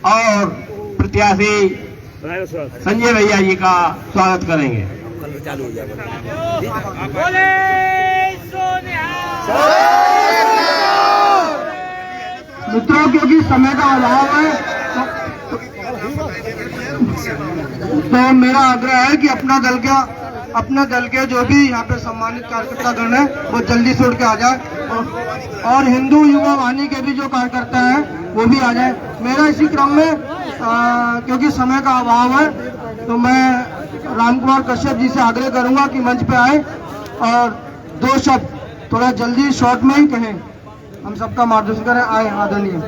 G: और प्रत्याशी संजय भैया जी का स्वागत करेंगे।
D: मित्रों, क्योंकि समय का अभाव है तो मेरा आग्रह है कि अपना दल के जो भी यहाँ पे सम्मानित कार्यकर्ता गण है वो जल्दी से उठ के आ जाए और हिंदू युवा वाहिनी के भी जो कार्यकर्ता हैं वो भी आ जाए। मेरा इसी क्रम में क्योंकि समय का अभाव है तो मैं राम कुमार कश्यप जी से आग्रह करूंगा कि मंच पे आए और दो शब्द थोड़ा जल्दी शॉर्ट में ही कहें, हम सबका मार्गदर्शन करें। आए आदरणीय।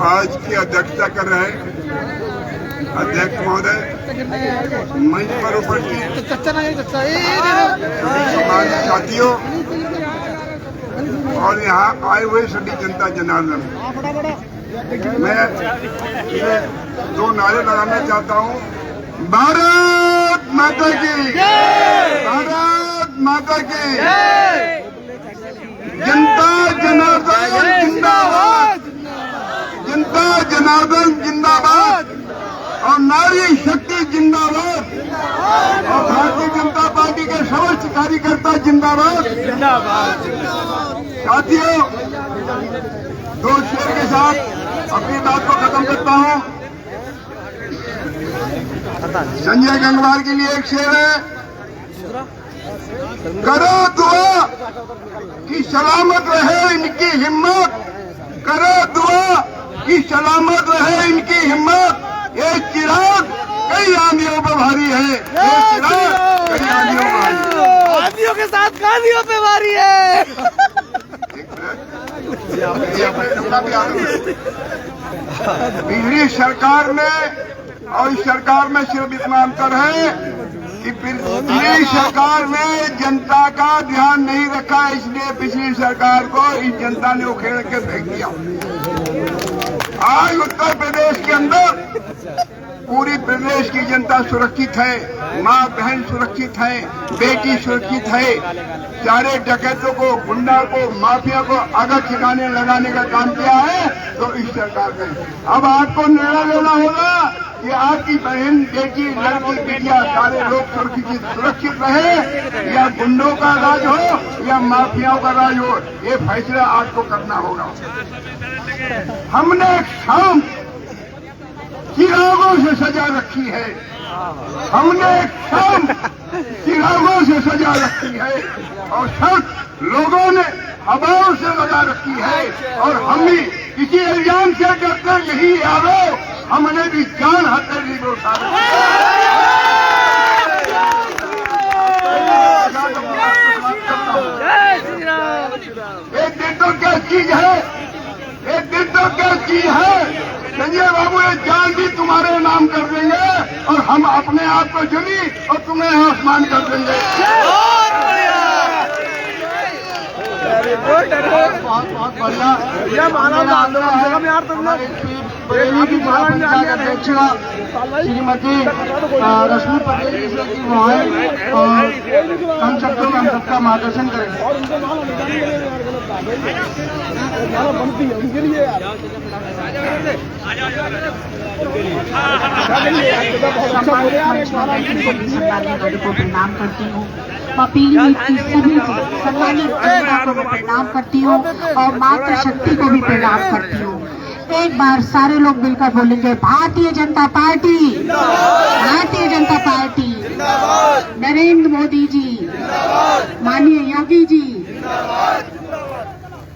F: आज की अध्यक्षता कर रहे हैं अध्यक्ष महोदय, मंच पर उपस्थित समाज साथियों और यहाँ आए हुए सभी जनता जनार्दन, मैं दो नारे लगाना चाहता हूँ। भारत माता की, भारत माता की, जनता जनार्दन जिंदाबाद, जनता जनार्दन जिंदाबाद और नारी शक्ति जिंदाबाद और भारतीय जनता पार्टी के समस्त कार्यकर्ता जिंदाबाद। साथियों, दो शेर के साथ अपनी बात को खत्म करता हूं। संजय गंगवार के लिए एक शेर है, करो दुआ कि सलामत रहे इनकी हिम्मत, करो दुआ कि सलामत रहे इनकी हिम्मत। ये चिराग कई आंधियों पर भारी है, ये चिराग कई आंधियों पर भारी है।
B: आंधियों के साथ गांधियों पे भारी है।
F: पिछली सरकार में और इस सरकार में सिर्फ इतना अंतर है कि पिछली सरकार में जनता का ध्यान नहीं रखा, इसलिए पिछली सरकार को इस जनता ने उखेड़ के फेंक दिया। आज उत्तर प्रदेश के अंदर पूरी प्रदेश की जनता सुरक्षित है, माँ बहन सुरक्षित है, बेटी सुरक्षित है। सारे डकैतों को, गुंडा को, माफिया को आगे ठिकाने लगाने का काम किया है तो इस सरकार ने। अब आपको निर्णय लेना होगा कि आपकी बहन, बेटी, लड़की, बिटिया, सारे लोग सुरक्षित रहे, या गुंडों का राज हो या माफियाओं का राज हो, ये फैसला आपको करना होगा। हमने शाम चिरागों से सजा रखी है, हमने शाम चिरागों से सजा रखी है, और सब लोगों ने हवाओं से लगा रखी है, और हम भी किसी इल्जाम से डरकर नहीं आ रहे, हमने भी जान हथेली में उठा एक दिन तो क्या चीज है, एक दिन तो क्या चीज है। संजय बाबू ये जान भी तुम्हारे नाम कर देंगे, और हम अपने आप को जमी और तुम्हें आसमान कर देंगे। बहुत बढ़िया। बरेली की जिला पंचायत अध्यक्ष श्रीमती रश्मि पटेल जी से कि वो आए और कम शब्दों में हम सबका मार्गदर्शन करें।
A: को प्रणाम करती हूँ, पीलीभीत की सभी सम्मानित जनता को मैं प्रणाम करती हूँ और मातृशक्ति को भी प्रणाम करती हूँ। एक बार सारे लोग मिलकर बोलेंगे, भारतीय जनता पार्टी, भारतीय जनता पार्टी, नरेंद्र मोदी जी, माननीय योगी जी।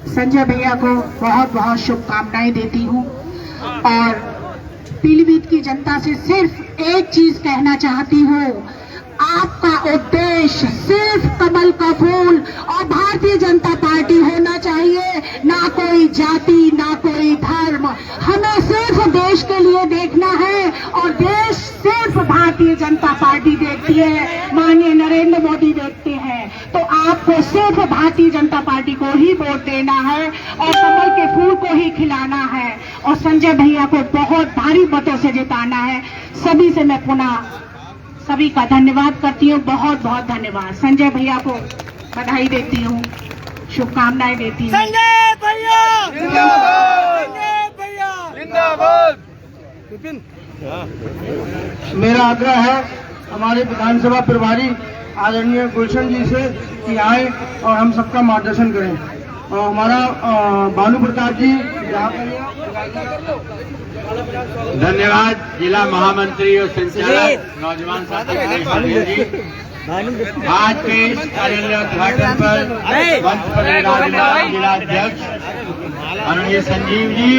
A: संजय भैया को बहुत बहुत शुभकामनाएं देती हूँ और पीलीभीत की जनता से सिर्फ एक चीज कहना चाहती हूँ, आपका उद्देश्य सिर्फ कमल का फूल और भारतीय जनता पार्टी होना चाहिए, ना कोई जाति, ना कोई धर्म। हमें सिर्फ देश के लिए देखना है और देश सिर्फ भारतीय जनता पार्टी देखती है, माननीय नरेंद्र मोदी देखते हैं। तो आपको सिर्फ भारतीय जनता पार्टी को ही वोट देना है और कमल के फूल को ही खिलाना है और संजय भैया को बहुत भारी मतों से जिताना है। सभी से मैं पुनः सभी का धन्यवाद करती हूँ, बहुत बहुत धन्यवाद। संजय भैया को बधाई देती हूँ, शुभकामनाएं देती हूँ।
B: संजय भैया जिंदाबाद, संजय भैया जिंदाबाद।
D: मेरा आग्रह है हमारे विधानसभा प्रभारी आदरणीय गुलशन जी से कि आए और हम सबका मार्गदर्शन करें। और हमारा भानु प्रताप जी,
G: धन्यवाद जिला महामंत्री और संचालक नौजवान साथी जी। आज के इस कार्यालय उद्घाटन पर मंच पर विराजमान जिला अध्यक्ष आदरणीय संजीव जी,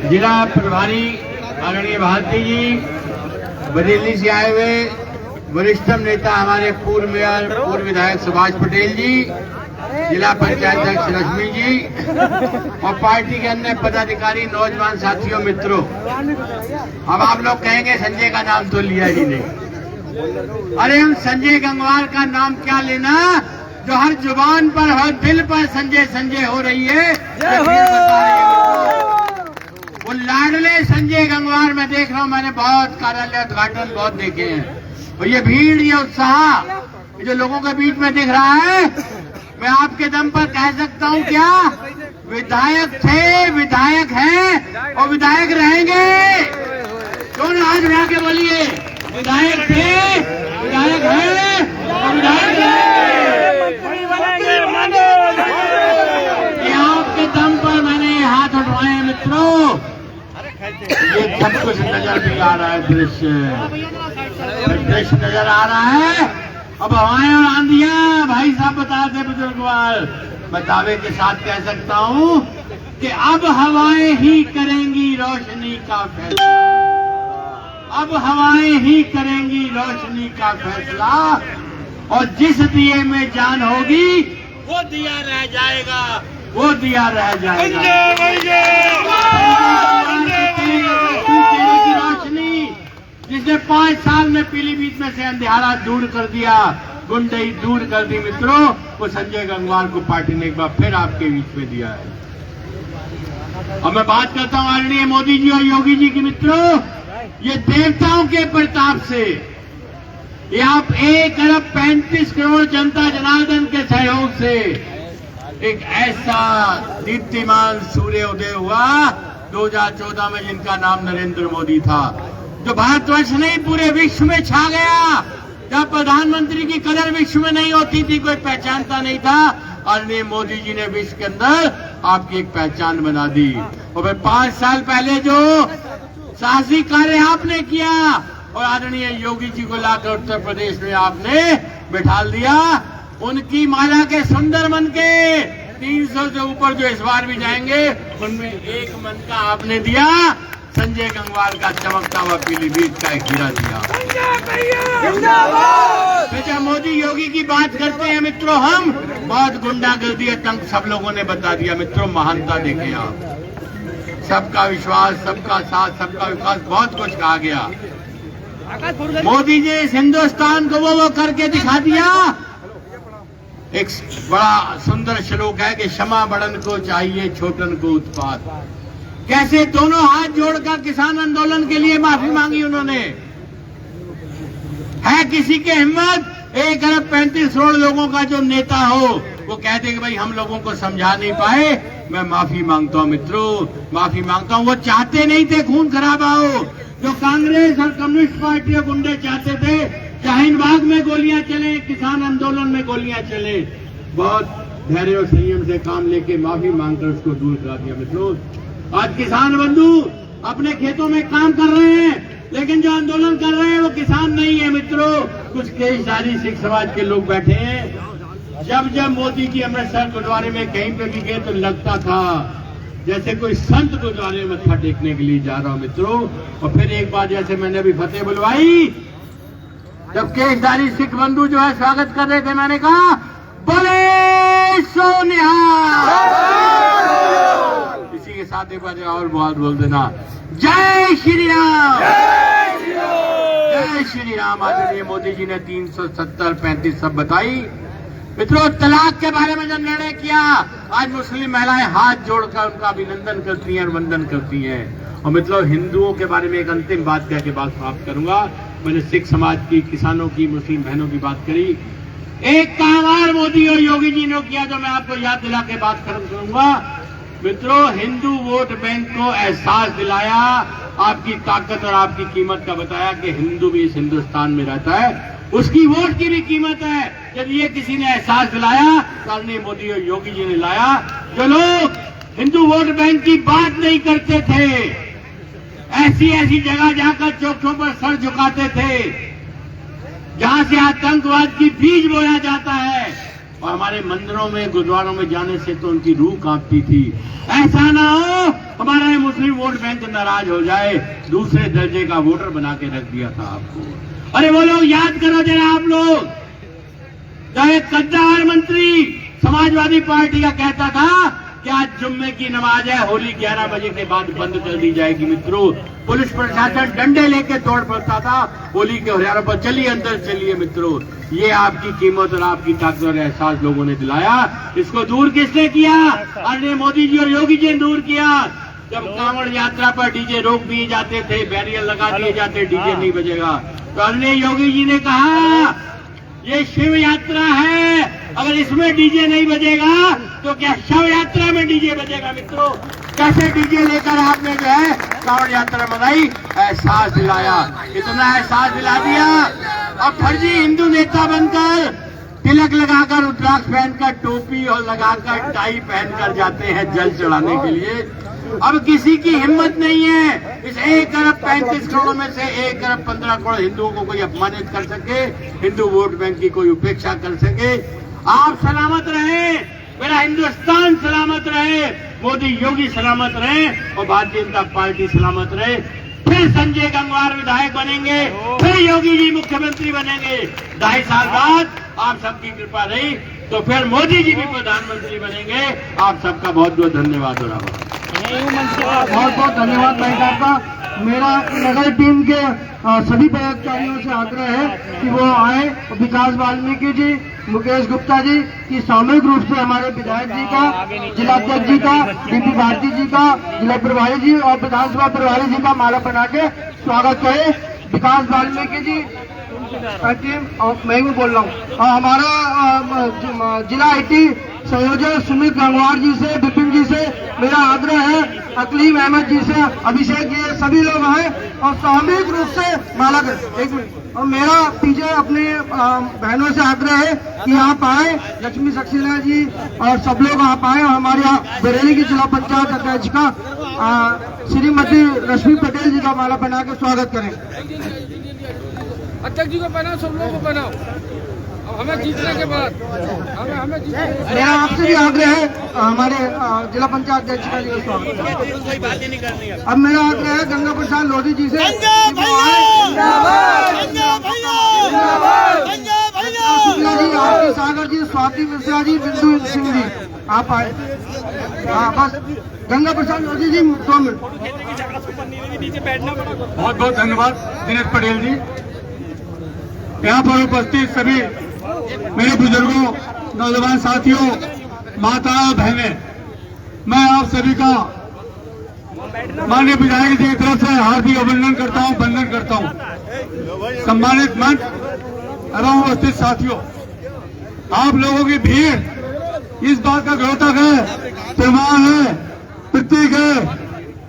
G: जिला प्रभारी आदरणीय भारती जी, बरेली से आए हुए वरिष्ठतम नेता हमारे पूर्व मेयर पूर्व विधायक सुभाष पटेल जी, जिला पंचायत अध्यक्ष रश्मि जी और पार्टी के अन्य पदाधिकारी, नौजवान साथियों, मित्रों। अब आप लोग कहेंगे संजय का नाम तो लिया ही नहीं। अरे हम संजय गंगवार का नाम क्या लेना, जो हर जुबान पर हर दिल पर संजय संजय हो रही है। वो लाडले संजय गंगवार मैं देख रहा हूँ, मैंने बहुत कार्यालय उद्घाटन बहुत देखे हैं और ये भीड़, ये उत्साह जो लोगों के बीच में दिख रहा है, मैं आपके दम पर कह सकता हूं क्या, विधायक थे, विधायक हैं और विधायक रहेंगे। क्यों ना आज में आके बोलिए, विधायक थे, विधायक हैं और विधायक रहेंगे। ये आपके दम पर मैंने हाथ उठवाए मित्रों। ये सब कुछ नजर भी आ रहा है, दृश्य नजर आ रहा है। अब हवाएं और आंधियां, भाई साहब बताते बुजुर्गवार, मैं दावे के साथ कह सकता हूं कि अब हवाएं ही करेंगी रोशनी का फैसला। अब हवाएं ही करेंगी रोशनी का फैसला और जिस दिए में जान होगी वो दिया रह जाएगा, वो दिया रह जाएगा। रोशनी जिसने 5 साल में पीलीभीत में से अंधेरा दूर कर दिया, गुंडई दूर कर दी मित्रों, वो संजय गंगवार को पार्टी ने एक बार फिर आपके बीच में दिया है। अब मैं बात करता हूं आदरणीय मोदी जी और योगी जी की मित्रों, ये देवताओं के प्रताप से, ये आप 1 अरब 35 करोड़ जनता जनार्दन के सहयोग से एक ऐसा दीप्तिमान सूर्य उदय हुआ 2014 में जिनका नाम नरेंद्र मोदी था, जो भारतवर्ष नहीं पूरे विश्व में छा गया। जब प्रधानमंत्री की कदर विश्व में नहीं होती थी, कोई पहचानता नहीं था, आदरणीय मोदी जी ने विश्व के अंदर आपकी एक पहचान बना दी। और फिर 5 साल पहले जो साहसिक कार्य आपने किया और आदरणीय योगी जी को लाकर उत्तर प्रदेश में आपने बिठा दिया, उनकी माला के सुंदर मन के 300 से ऊपर जो इस बार भी जाएंगे, उनमें एक मन का आपने दिया, संजय गंगवार का चमकता हुआ पीलीभीत का एक हीरा दिया। जब मोदी योगी की बात करते हैं मित्रों, हम बहुत गुंडागर्दी तंग सब लोगों ने बता दिया मित्रों, महानता देखे आप, सबका विश्वास, सबका साथ, सबका विकास, बहुत कुछ कहा गया। मोदी जी इस हिंदुस्तान को वो करके दिखा दिया। एक बड़ा सुंदर श्लोक है कि क्षमा बड़न को चाहिए, छोटन को उत्पात। कैसे दोनों हाथ जोड़कर किसान आंदोलन के लिए माफी मांगी उन्होंने। है किसी के हिम्मत 1 अरब 35 करोड़ लोगों का जो नेता हो, वो कहते कि भाई हम लोगों को समझा नहीं पाए, मैं माफी मांगता हूं मित्रों, माफी मांगता हूं। वो चाहते नहीं थे खून खराबा हो, जो कांग्रेस और कम्युनिस्ट पार्टी और गुंडे चाहते थे शाहीन बाग में गोलियां चले, किसान आंदोलन में गोलियां चले। बहुत धैर्य और संयम से काम लेके माफी मांगकर उसको दूर करा दिया मित्रों। आज किसान बंधु अपने खेतों में काम कर रहे हैं, लेकिन जो आंदोलन कर रहे हैं वो किसान नहीं है मित्रों, कुछ केशधारी सिख समाज के लोग बैठे हैं। जब मोदी जी अमृतसर गुरुद्वारे में कहीं पे भी गए तो लगता था जैसे कोई संत गुरुद्वारे में मत्था टेकने के लिए जा रहा हूं मित्रों। और फिर एक बार जैसे मैंने अभी फतेह बुलवाई, जब केशधारी सिख बंधु जो है स्वागत कर रहे थे, मैंने कहा बोले सो निहाल। इसी के साथ एक बार और बहुत बोल देना, जय श्री राम, जय श्री राम। आदरणीय मोदी जी ने 370, 35 सब बताई मित्रों। तलाक के बारे में जो निर्णय किया, आज मुस्लिम महिलाएं हाथ जोड़कर उनका अभिनंदन करती हैं और वंदन करती हैं। और मित्रों, हिंदुओं के बारे में एक अंतिम बात कह के बात समाप्त करूंगा। मैंने सिख समाज की, किसानों की, मुस्लिम बहनों की बात करी। एक काम और मोदी और योगी जी ने किया जो मैं आपको याद दिला के बात खत्म करूंगा मित्रों। हिंदू वोट बैंक को एहसास दिलाया, आपकी ताकत और आपकी कीमत का बताया कि हिंदू भी इस हिंदुस्तान में रहता है, उसकी वोट की भी कीमत है। यदि ये किसी ने एहसास दिलाया तो आदरणीय मोदी और योगी जी ने लाया। जो लोग हिंदू वोट बैंक की बात नहीं करते थे, ऐसी ऐसी जगह जाकर चौकों पर सर झुकाते थे जहां से आतंकवाद की बीज बोया जाता है, और हमारे मंदिरों में, गुरुद्वारों में जाने से तो उनकी रूह कांपती थी। ऐसा ना हो हमारा मुस्लिम वोट बैंक नाराज हो जाए, दूसरे दर्जे का वोटर बना के रख दिया था आपको। अरे वो लोग याद करो जरा, आप लोग जब एक कद्दावर मंत्री समाजवादी पार्टी का कहता था कि आज जुम्मे की नमाज है, होली 11 बजे के बाद बंद कर दी जाएगी मित्रों, पुलिस प्रशासन डंडे लेके दौड़ पड़ता था होली के त्योहारों पर, चलिए अंदर चलिए मित्रों। ये आपकी कीमत और आपकी ताकत और एहसास लोगों ने दिलाया। इसको दूर किसने किया? आदरणीय मोदी जी और योगी जी ने दूर किया। जब कांवड़ यात्रा पर डीजे रोक दिए जाते थे, बैरियर लगा दिए जाते, डीजे नहीं बजेगा, तो आदरणीय योगी जी ने कहा ये शिव यात्रा है, अगर इसमें डीजे नहीं बजेगा तो क्या शव यात्रा में डीजे बजेगा मित्रों। कैसे डीजे लेकर आपने जो है कांवड़ यात्रा मनाई, एहसास दिलाया, इतना एहसास दिला दिया। अब फर्जी हिंदू नेता बनकर तिलक लगाकर, रुद्राक्ष पहनकर, टोपी और लगाकर, टाई पहनकर जाते हैं जल चढ़ाने के लिए। अब किसी की हिम्मत नहीं है इस 1 अरब 35 करोड़ में से 1 अरब 15 करोड़ हिंदुओं को कोई अपमानित कर सके, हिंदू वोट बैंक की कोई उपेक्षा कर सके। आप सलामत रहे, मेरा हिंदुस्तान सलामत रहे, मोदी योगी सलामत रहे और भारतीय जनता पार्टी सलामत रहे। फिर संजय गंगवार विधायक बनेंगे, फिर योगी जी मुख्यमंत्री बनेंगे। 2.5 साल बाद आप सबकी कृपा रही तो फिर मोदी जी भी प्रधानमंत्री बनेंगे। आप सबका बहुत बहुत धन्यवाद और आभार।
D: बहुत बहुत धन्यवाद भाई साहब का। मेरा नगर टीम के सभी पदाधिकारियों से आग्रह है कि वो आए, विकास वाल्मीकि जी, मुकेश गुप्ता जी की सामूहिक रूप से हमारे विधायक जी का, जिलाध्यक्ष जी का, डीपी भारती जी का, जिला प्रभारी जी और विधानसभा प्रभारी जी का माला बना के स्वागत करें। विकास वाल्मीकि जी टीम, और मैं भी बोल रहा हूँ, हमारा जिला IT संयोजक सुमित गंगवार जी से, विपिन जी जी से मेरा आग्रह है, अकलीम अहमद जी से, अभिषेक जी, सभी लोग हैं और सामूहिक रूप से माला करें। एक मिनट। और मेरा पीछे अपने बहनों से आग्रह है कि आप आए, लक्ष्मी सक्सेना जी और सब लोग आप आए और हमारे यहाँ बरेली की जिला पंचायत अध्यक्षिका श्रीमती रश्मि पटेल जी का माला पहना के स्वागत करें।
B: अध्यक्ष जी को पहनाओ, सब लोगों को पहनाओ। अब हमें जीतने के बाद हमें
D: मेरा आपसे भी आग्रह है, हमारे जिला पंचायत अध्यक्ष का जी का स्वागत। अब मेरा आग्रह है गंगा प्रसाद लोधी जी से, शुक्ला जी, आरती सागर जी, स्वाति मिश्रा जी, बिंदु सिंह जी, आप आए। हाँ बस, गंगा प्रसाद लोधी जी 2 मिनट।
G: बहुत बहुत धन्यवाद दिनेश पटेल जी। यहाँ पर उपस्थित सभी मेरे बुजुर्गों, नौजवान साथियों, माता बहनें, मैं आप सभी का माननीय विधायक जी की तरफ से हार्दिक अभिनंदन करता हूँ, वंदन करता हूँ। सम्मानित मंच एवं उपस्थित साथियों, आप लोगों की भीड़ इस बात का द्योतक है, प्रमाण है, प्रतीक है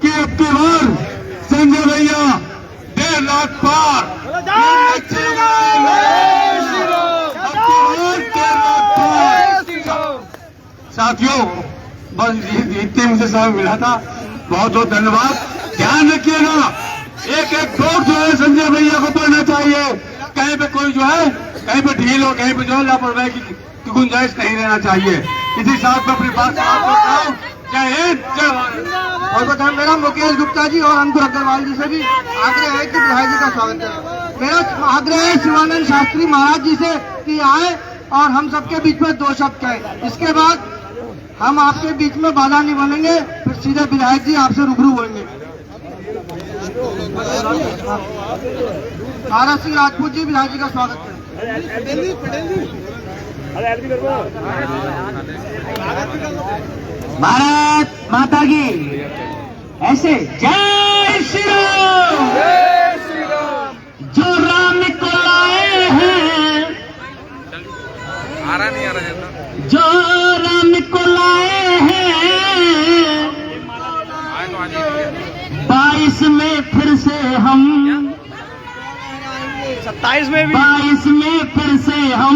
G: कि अब की बार संजय भैया 1.5 लाख पार, साथियों बस इतने मुझे समय मिला था, बहुत बहुत धन्यवाद। ध्यान रखिएगा, एक एक वोट जो है संजय भैया को पड़ना चाहिए। कहीं पे कोई जो है, कहीं पे ढील हो, कहीं पे जो है लापरवाही की गुंजाइश नहीं रहना चाहिए। इसी साथ में अपनी बात समाप्त करता हूँ। जय हिंद, जय भारत।
D: और बताएं, मेरा मुकेश गुप्ता जी और अंकुर अग्रवाल जी से भी आग्रह है कि विधायक जी का स्वागत करें। मेरा आग्रह है शिवानंद शास्त्री महाराज जी से कि आए और हम सबके बीच में 2 शब्द कहें। इसके बाद हम आपके बीच में बाधा नहीं बनेंगे, फिर सीधे विधायक जी आपसे रूबरू होंगे। भारत सिंह राजपूत जी, विधायक जी का स्वागत करें।
C: भारत माता की ऐसे जय श्री राम। जो राम को लाए हैं, जो राम को लाए हैं, 22 में फिर से हम,
B: 27 में भी,
C: 22 में फिर से हम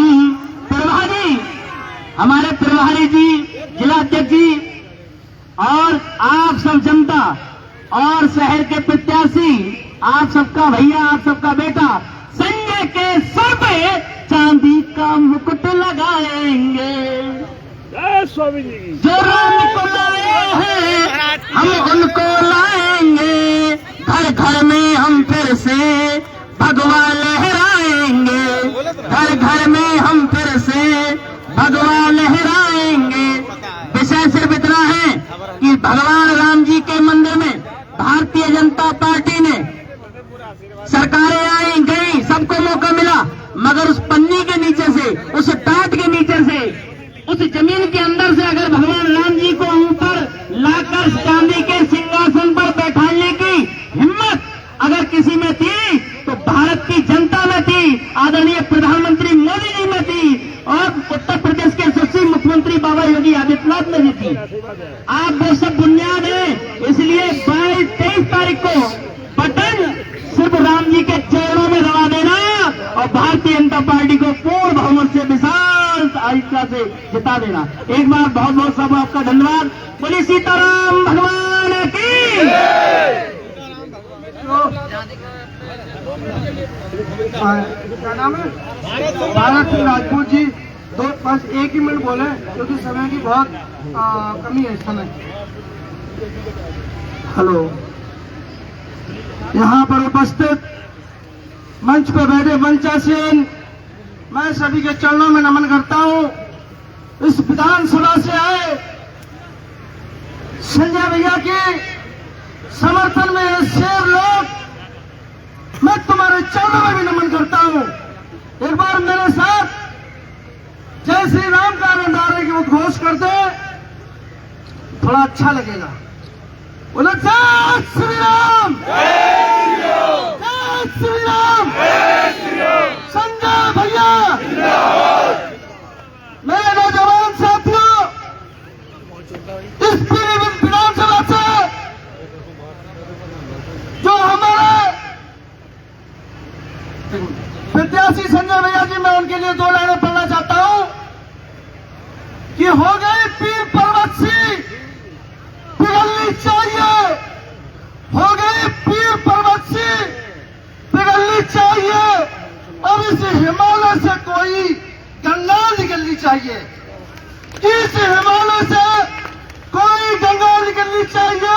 C: प्रभारी, हमारे प्रभारी जी, जिलाध्यक्ष जी और आप सब जनता और शहर के प्रत्याशी, आप सबका भैया, आप सबका बेटा संजय के सर पे चांदी का मुकुट लगाएंगे।
B: स्वामी जी
C: जो राम को लाए हैं हम उनको लाएंगे, घर घर में हम फिर से भगवा लहराएंगे, घर घर में हम फिर से भगवा लहराएंगे। विषय सिर्फ इतना है कि भगवान राम जी के मंदिर में भारतीय जनता पार्टी ने सरकारें आई गई, सबको मौका मिला, मगर उस पन्नी के नीचे से, उस टाट के नीचे से, उस जमीन के अंदर से अगर भगवान राम जी को ऊपर लाकर चांदी के सिंहासन पर बैठाने की हिम्मत अगर किसी में थी तो भारत की जनता में थी, आदरणीय प्रधानमंत्री मोदी जी में थी और उत्तर प्रदेश के यशस्वी मुख्यमंत्री बाबा योगी आदित्यनाथ में भी थी। आप वो सब बुनियाद है, इसलिए 22-23 तारीख को बटन सिर्फ राम जी के चरणों में दबा देना और भारतीय जनता पार्टी को पूर्ण बहुमत से विशाल आधिक्यता से जिता देना। एक बार बहुत बहुत सब आपका धन्यवाद। बोलिए सीताराम भगवान की।
D: क्या नाम है? भारत सिंह राजपूत जी, बस 1 ही मिनट बोले क्योंकि समय की बहुत कमी है इस समय। हेलो, यहाँ पर उपस्थित मंच पर बैठे मंचासीन, मैं सभी के चरणों में नमन करता हूँ। इस विधानसभा से आए संजय भैया के समर्थन में शेर लोग, मैं तुम्हारे चरणों में भी नमन करता हूँ। एक बार मेरे साथ जय श्री राम का नारे की उद्घोष कर दे, थोड़ा अच्छा लगेगा। बोलो जय श्री राम, जय श्री राम, संजय भैया। मेरे नौजवान साथियों, इस पीलीभीत विधानसभा से जो हमारे प्रत्याशी संजय भैया जी, मैं उनके लिए 2 लाइनें पढ़ना चाहता हूं कि हो गई पीर पर्वत सी पिघलनी चाहिए, हो गई पीर पर्वत सी पिघलनी चाहिए, अब इस हिमालय से कोई गंगा निकलनी चाहिए, इस हिमालय से कोई गंगा निकलनी चाहिए।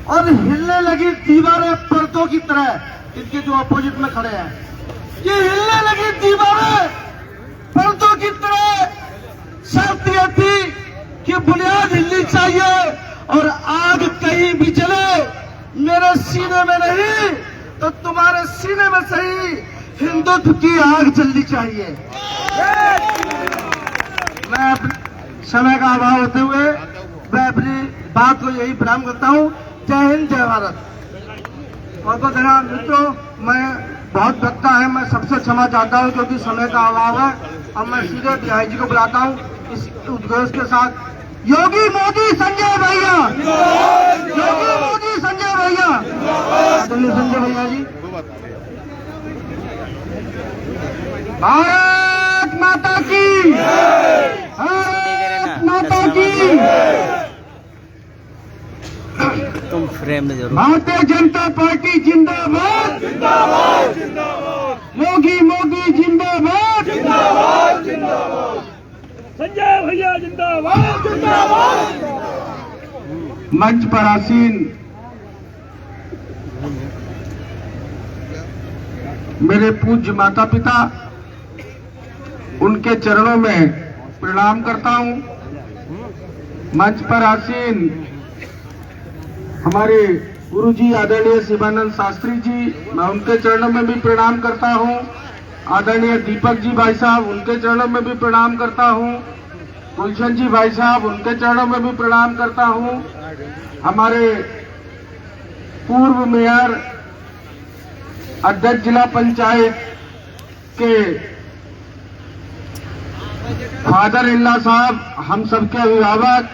D: और हिलने लगी दीवारें पर्दों की तरह, इनके जो अपोजिट में खड़े हैं, ये हिलने लगी दीवारें पर्दों की तरह। शर्त यह थी कि बुनियाद हिलनी चाहिए और आग कहीं भी जले, मेरे सीने में नहीं तो तुम्हारे सीने में सही हिंदुत्व की आग जलनी चाहिए। मैं समय का अभाव होते हुए मैं अपनी बात को यही विराम करता हूं। जय हिंद, जय भारत। बहुत बहुत धन्यवाद मित्रों, मैं बहुत वक्ता है, मैं सबसे क्षमा चाहता हूं क्योंकि समय का अभाव है। अब मैं सीधे बिहारी जी को बुलाता हूं इस उद्घोष के साथ। योगी मोदी संजय भैया, योगी मोदी संजय भैया, संजय भैया जी। भारत माता की, भारत माता की।
B: तुम फ्रेम में जरूर।
D: भारतीय जनता पार्टी जिंदाबाद, जिंदाबाद, जिंदाबाद। योगी मोदी जिंदाबाद, जिंदाबाद, जिंदाबाद। संजय भैया जिंदाबाद, जिंदाबाद। मंच पर आसीन मेरे पूज्य माता पिता, उनके चरणों में प्रणाम करता हूं। मंच पर आसीन हमारे गुरुजी आदरणीय शिवानंद शास्त्री जी, मैं उनके चरणों में भी प्रणाम करता हूं। आदरणीय दीपक जी भाई साहब, उनके चरणों में भी प्रणाम करता हूं। गुलशन जी भाई साहब, उनके चरणों में भी प्रणाम करता हूं। हमारे पूर्व मेयर, अध्यक्ष जिला पंचायत के फादर इल्ला साहब, हम सबके अभिभावक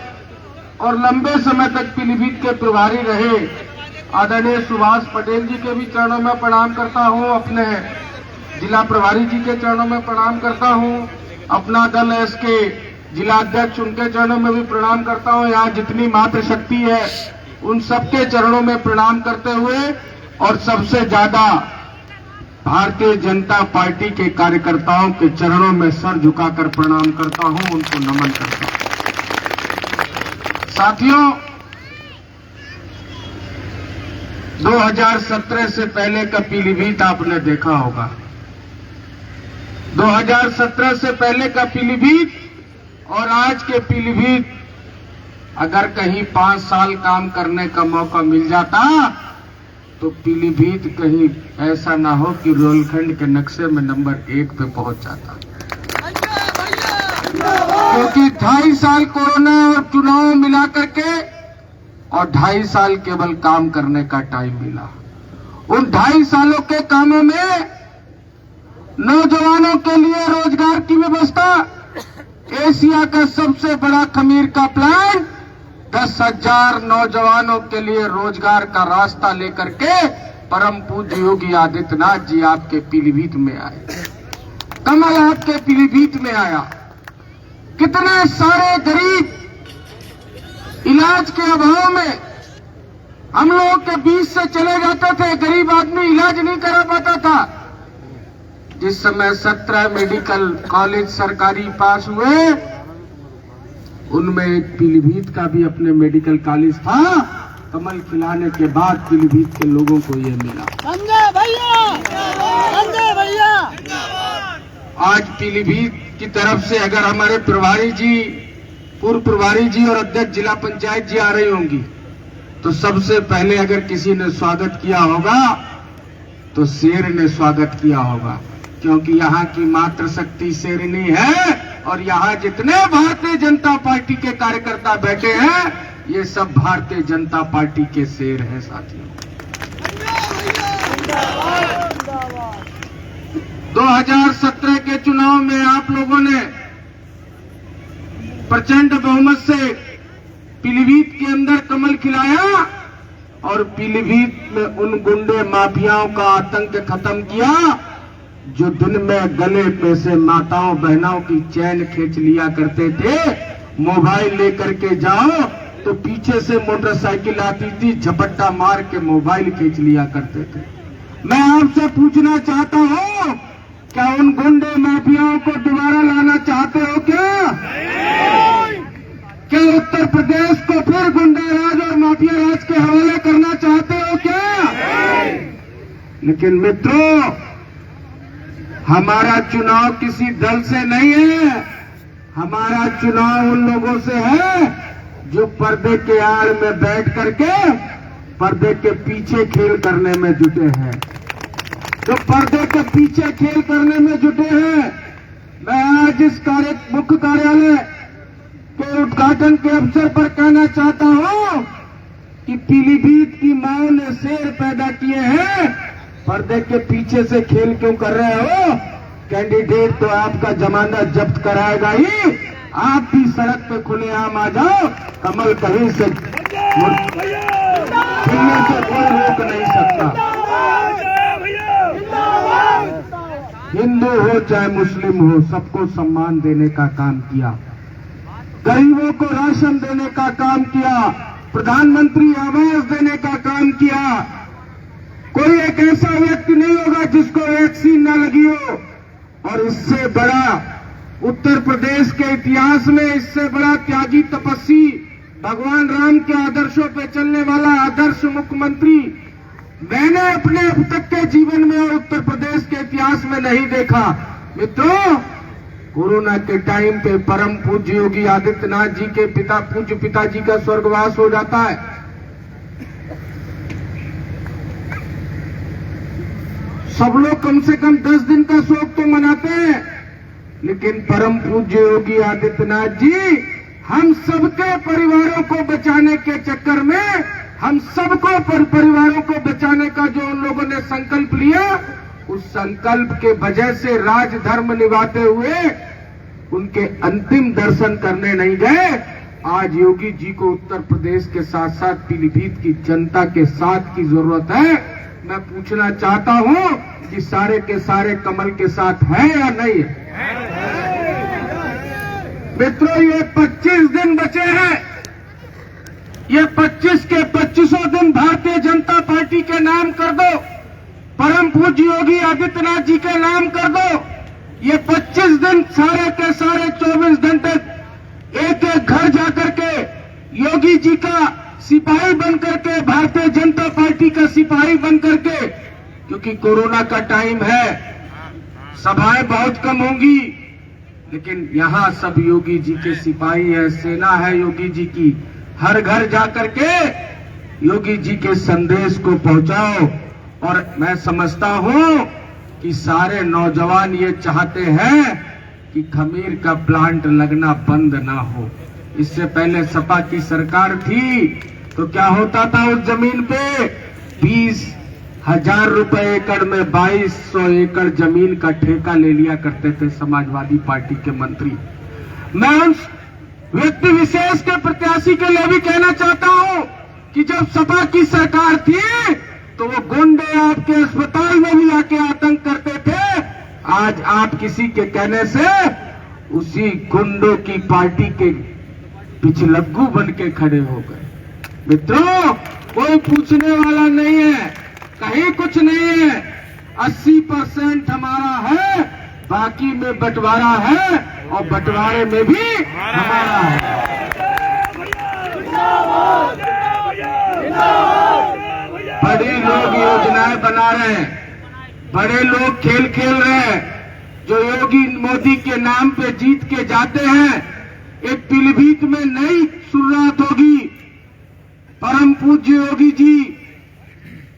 D: और लंबे समय तक पीलीभीत के प्रभारी रहे आदरणीय सुभाष पटेल जी के भी चरणों में प्रणाम करता हूं। अपने जिला प्रभारी जी के चरणों में प्रणाम करता हूं। अपना दल है इसके जिला अध्यक्ष, उनके चरणों में भी प्रणाम करता हूं। यहाँ जितनी मातृशक्ति है उन सबके चरणों में प्रणाम करते हुए और सबसे ज्यादा भारतीय जनता पार्टी के कार्यकर्ताओं के चरणों में सर झुकाकर प्रणाम करता हूं, उनको नमन करता हूं। साथियों, 2017 से पहले का पीलीभीत आपने देखा होगा। 2017 से पहले का पीलीभीत और आज के पीलीभीत, अगर कहीं 5 साल काम करने का मौका मिल जाता तो पीलीभीत कहीं ऐसा ना हो कि रोलखंड के नक्शे में नंबर 1 पे पहुंच जाता। क्योंकि 2.5 साल कोरोना और चुनाव मिला करके और 2.5 साल केवल काम करने का टाइम मिला। उन 2.5 सालों के कामों में नौजवानों के लिए रोजगार की व्यवस्था, एशिया का सबसे बड़ा खमीर का प्लांट, 10,000 नौजवानों के लिए रोजगार का रास्ता लेकर के परम पूज्य योगी आदित्यनाथ जी आपके पीलीभीत में आए। कमल आपके पीलीभीत में आया। कितने सारे गरीब इलाज के अभाव में हम लोगों के बीच से चले जाते थे, गरीब आदमी इलाज नहीं करा पाता था। जिस समय 17 मेडिकल कॉलेज सरकारी पास हुए, उनमें एक पीलीभीत का भी अपने मेडिकल कॉलेज था। कमल खिलाने के बाद पीलीभीत के लोगों को ये मिला।
B: संजय भैया, संजय भैया।
D: आज पीलीभीत की तरफ से अगर हमारे प्रभारी जी, पूर्व प्रभारी जी और अध्यक्ष जिला पंचायत जी आ रही होंगी तो सबसे पहले अगर किसी ने स्वागत किया होगा तो शेर ने स्वागत किया होगा, क्योंकि यहाँ की मातृशक्ति शेरनी है और यहाँ जितने भारतीय जनता पार्टी के कार्यकर्ता बैठे हैं ये सब भारतीय जनता पार्टी के शेर हैं। साथियों, 2017 के चुनाव में आप लोगों ने
C: प्रचंड बहुमत से पीलीभीत के अंदर कमल खिलाया और पीलीभीत में उन गुंडे माफियाओं का आतंक खत्म किया जो दिन में गले पे से माताओं बहनों की चैन खींच लिया करते थे। मोबाइल लेकर के जाओ तो पीछे से मोटरसाइकिल आती थी, झपट्टा मार के मोबाइल खींच लिया करते थे। मैं आपसे पूछना चाहता हूं, क्या उन गुंडे माफियाओं को दोबारा लाना चाहते हो क्या? क्या उत्तर प्रदेश को फिर गुंडा राज और माफिया राज के हवाले करना चाहते हो क्या? लेकिन मित्रों, हमारा चुनाव किसी दल से नहीं है, हमारा चुनाव उन लोगों से है जो पर्दे के आड़ में बैठ करके पर्दे के पीछे खेल करने में जुटे हैं, जो पर्दे के पीछे खेल करने में जुटे हैं। मैं आज इस मुख्य कार्यालय के उद्घाटन के अवसर पर कहना चाहता हूं कि पीलीभीत की मां ने शेर पैदा किए हैं, पर्दे के पीछे से खेल क्यों कर रहे हो? कैंडिडेट तो आपका जमानत जब्त कराएगा ही, आप भी सड़क पे खुलेआम आ जाओ, कमल कहीं से खिलने से कोई रोक नहीं सकता। हिंदू हो चाहे मुस्लिम हो, सबको सम्मान देने का काम किया, गरीबों को राशन देने का काम किया, प्रधानमंत्री आवास देने का काम किया। कोई एक ऐसा व्यक्ति नहीं होगा जिसको वैक्सीन न लगी हो। और इससे बड़ा उत्तर प्रदेश के इतिहास में इससे बड़ा त्यागी तपस्वी, भगवान राम के आदर्शों पे चलने वाला आदर्श मुख्यमंत्री मैंने अपने अब तक के जीवन में और उत्तर प्रदेश के इतिहास में नहीं देखा। मित्रों, कोरोना के टाइम पे परम पूज्य योगी आदित्यनाथ जी के पूज्य पिताजी का स्वर्गवास हो जाता है। सब लोग कम से कम 10 दिन का शोक तो मनाते हैं, लेकिन परम पूज्य योगी आदित्यनाथ जी हम सबके परिवारों को बचाने के चक्कर में, हम सबको परिवारों को बचाने का जो उन लोगों ने संकल्प लिया, उस संकल्प के वजह से राजधर्म निभाते हुए उनके अंतिम दर्शन करने नहीं गए। आज योगी जी को उत्तर प्रदेश के साथ साथ पीलीभीत की जनता के साथ की जरूरत है। मैं पूछना चाहता हूं कि सारे के सारे कमल के साथ है या नहीं है? मित्रों, ये 25 दिन बचे हैं, ये 25 के 25 दिन भारतीय जनता पार्टी के नाम कर दो, परम पूज्य योगी आदित्यनाथ जी के नाम कर दो। ये 25 दिन सारे के सारे 24 घंटे एक एक घर जाकर के योगी जी का सिपाही बनकर के, भारतीय जनता पार्टी का सिपाही बनकर के, क्योंकि कोरोना का टाइम है, सभाएं बहुत कम होंगी, लेकिन यहां सब योगी जी के सिपाही है, सेना है योगी जी की। हर घर जाकर के योगी जी के संदेश को पहुंचाओ। और मैं समझता हूं कि सारे नौजवान ये चाहते हैं कि खमीर का प्लांट लगना बंद ना हो। इससे पहले सपा की सरकार थी तो क्या होता था, उस जमीन पे 20,000 रुपए एकड़ में 2200 एकड़ जमीन का ठेका ले लिया करते थे समाजवादी पार्टी के मंत्री। मैं उन व्यक्ति विशेष के प्रत्याशी के लिए भी कहना चाहता हूं कि जब सपा की सरकार थी तो वो गुंडे आपके अस्पताल में भी आके आतंक करते थे। आज आप किसी के कहने से उसी गुंडों की पार्टी के पिछलग्गू बन के खड़े हो गए। मित्रों, कोई पूछने वाला नहीं है, कहीं कुछ नहीं है। 80% हमारा है, बाकी में बंटवारा है और बंटवारे में भी हमारा है। बड़े लोग योजनाएं बना रहे हैं, बड़े लोग खेल खेल रहे हैं, जो योगी मोदी के नाम पे जीत के जाते हैं। एक पीलीभीत में नई शुरुआत होगी। परम पूज्य योगी जी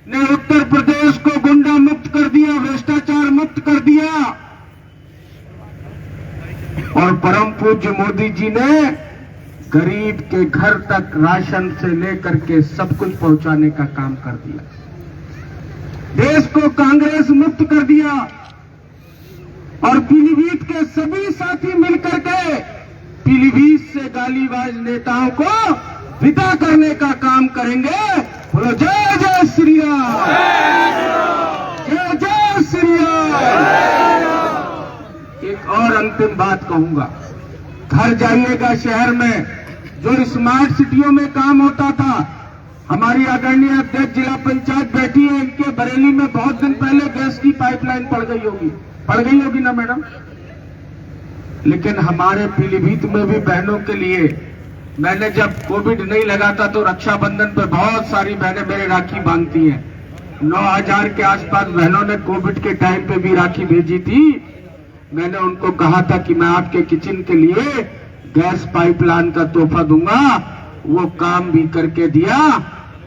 C: ने उत्तर प्रदेश को गुंडा मुक्त कर दिया, भ्रष्टाचार मुक्त कर दिया, और परम पूज्य मोदी जी ने गरीब के घर तक राशन से लेकर के सब कुछ पहुंचाने का काम कर दिया। देश को कांग्रेस मुक्त कर दिया और पीलीभीत के सभी साथी मिलकर के पीलीभीत से गालीबाज नेताओं को विदा करने का काम करेंगे। बोलो जय जय श्री राम, जय जय श्री राम। एक और अंतिम बात कहूंगा, घर जाइएगा शहर में जो स्मार्ट सिटियों में काम होता था, हमारी आदरणीय अध्यक्ष जिला पंचायत बैठी है, इनके बरेली में बहुत दिन पहले गैस की पाइपलाइन पड़ गई होगी ना मैडम। लेकिन हमारे पीलीभीत में भी बहनों के लिए, मैंने जब कोविड नहीं लगा था तो रक्षाबंधन पे बहुत सारी बहनें मेरे राखी बांधती हैं। 9000 के आसपास बहनों ने कोविड के टाइम पे भी राखी भेजी थी। मैंने उनको कहा था कि मैं आपके किचन के लिए गैस पाइपलाइन का तोहफा दूंगा, वो काम भी करके दिया।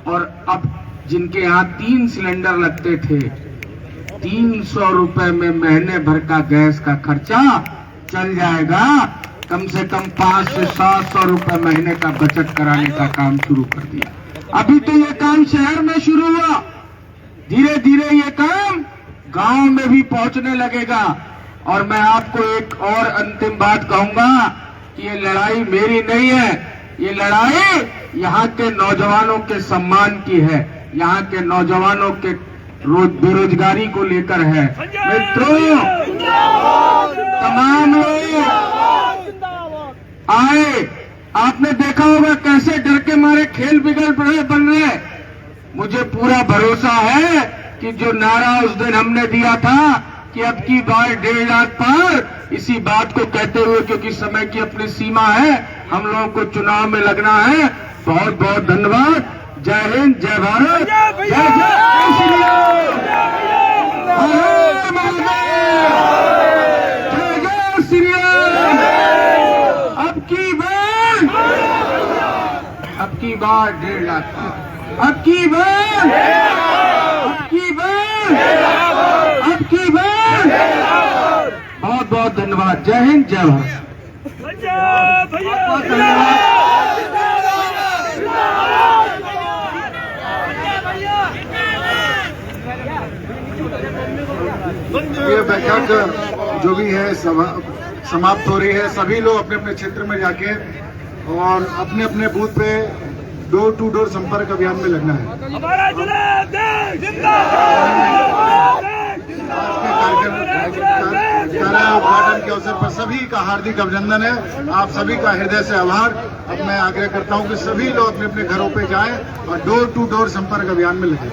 C: और अब जिनके यहाँ 3 सिलेंडर लगते थे, 300 रुपए में महीने भर का गैस का खर्चा चल जाएगा। कम से कम 500 से 700 रुपए महीने का बचत कराने का काम शुरू कर दिया। अभी तो ये काम शहर में शुरू हुआ, धीरे धीरे ये काम गांव में भी पहुंचने लगेगा। और मैं आपको एक और अंतिम बात कहूंगा कि ये लड़ाई मेरी नहीं है, ये लड़ाई यहाँ के नौजवानों के सम्मान की है, यहाँ के नौजवानों के बेरोजगारी को लेकर है। मित्रों, तमाम लोग आए, आपने देखा होगा कैसे डर के मारे खेल बिगड़ बन रहे। मुझे पूरा भरोसा है कि जो नारा उस दिन हमने दिया था कि अब की बार 1.5 लाख पार, इसी बात को कहते हुए, क्योंकि समय की अपनी सीमा है, हम लोगों को चुनाव में लगना है। बहुत बहुत धन्यवाद। जय हिंद, जय भारत, जय जय श्री राम, हरे महादेव, जय जय श्री राम। अब की बार 1.5 लाख पार, अब की बार, बहुत बहुत धन्यवाद। जय हिंद, जय भारत।
F: ये बैठक जो भी है समाप्त हो रही है। सभी लोग अपने अपने क्षेत्र में जाके और अपने अपने बूथ पे डोर टू डोर संपर्क अभियान में लगना है।
B: हमारा जिला
F: उद्घाटन के अवसर पर सभी का हार्दिक अभिनंदन है, आप सभी का हृदय से आभार। अब मैं आग्रह करता हूं कि सभी लोग अपने अपने घरों पे जाएं और डोर टू डोर संपर्क अभियान में लगे।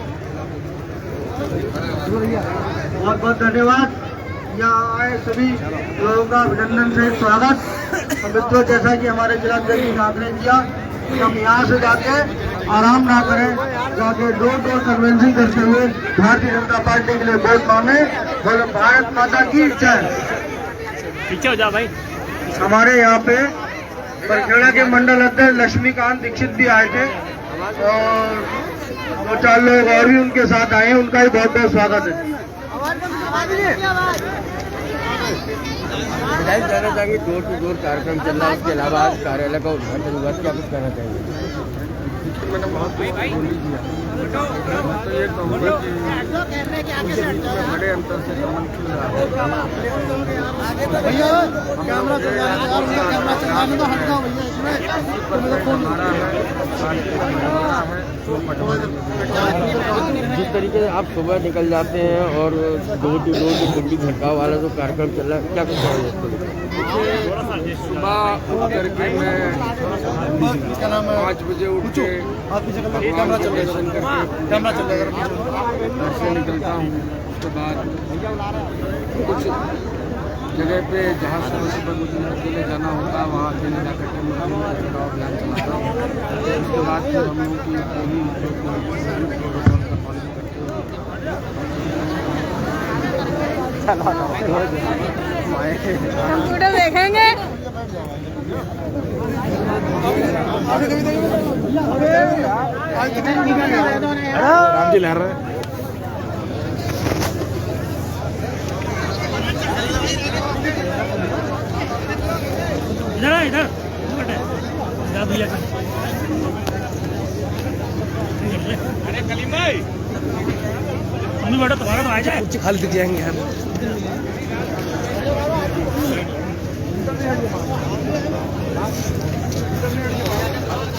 D: बहुत बहुत धन्यवाद। यहाँ आए सभी लोगों का अभिनंदन से स्वागत। मित्रों, जैसा कि हमारे जिलाध्यक्ष ने आग्रह किया कि हम यहाँ से जाके आराम ना करें, जाके डोर टू डोर कन्वेंशन करते हुए भारतीय जनता पार्टी के लिए वोट मांगे। बोलो भारत माता की जय।
B: पीछे हो जा भाई।
D: हमारे यहाँ पे परखेड़ा के मंडल अध्यक्ष लक्ष्मीकांत दीक्षित भी आए थे और 2-4 लोग और भी उनके साथ आए हैं, उनका भी बहुत बहुत स्वागत है।
G: विधायक कहना चाहेंगे डोर टू डोर कार्यक्रम चल रहा है, इसके अलावा आज कार्यालय का उद्घाटन हुआ, क्या कुछ कहना चाहिए?
H: मैंने बहुत बोली दिया, तो ये कहूँगा कि बड़े अंतर से संबंध चल रहा है।
G: जिस तरीके से आप सुबह निकल जाते हैं और डोर टू डोर जो कुंडी झटकाव वाला जो कार्यक्रम चल रहा है, क्या कुछ कहेंगे?
H: सुबह उठ करके मैं 5 बजे उठ के भगवान के दर्शन करके घर से निकलता हूँ। उसके बाद कुछ जगह पे जहाँ सुबह मुझे अकेले जाना होता है वहाँ अकेले जा करके मैं चुनाव अभियान चलाता हूँ। उसके बाद फिर हम लोगों की
I: कंप्यूटर देखेंगे।
H: राम जी लहर रहे
B: इधर इधर भैया। अरे कलीम भाई, मम्मी बेटा तुम्हारा तो आ जाए, कुछ खाली दिख जाएंगे हम।
H: है।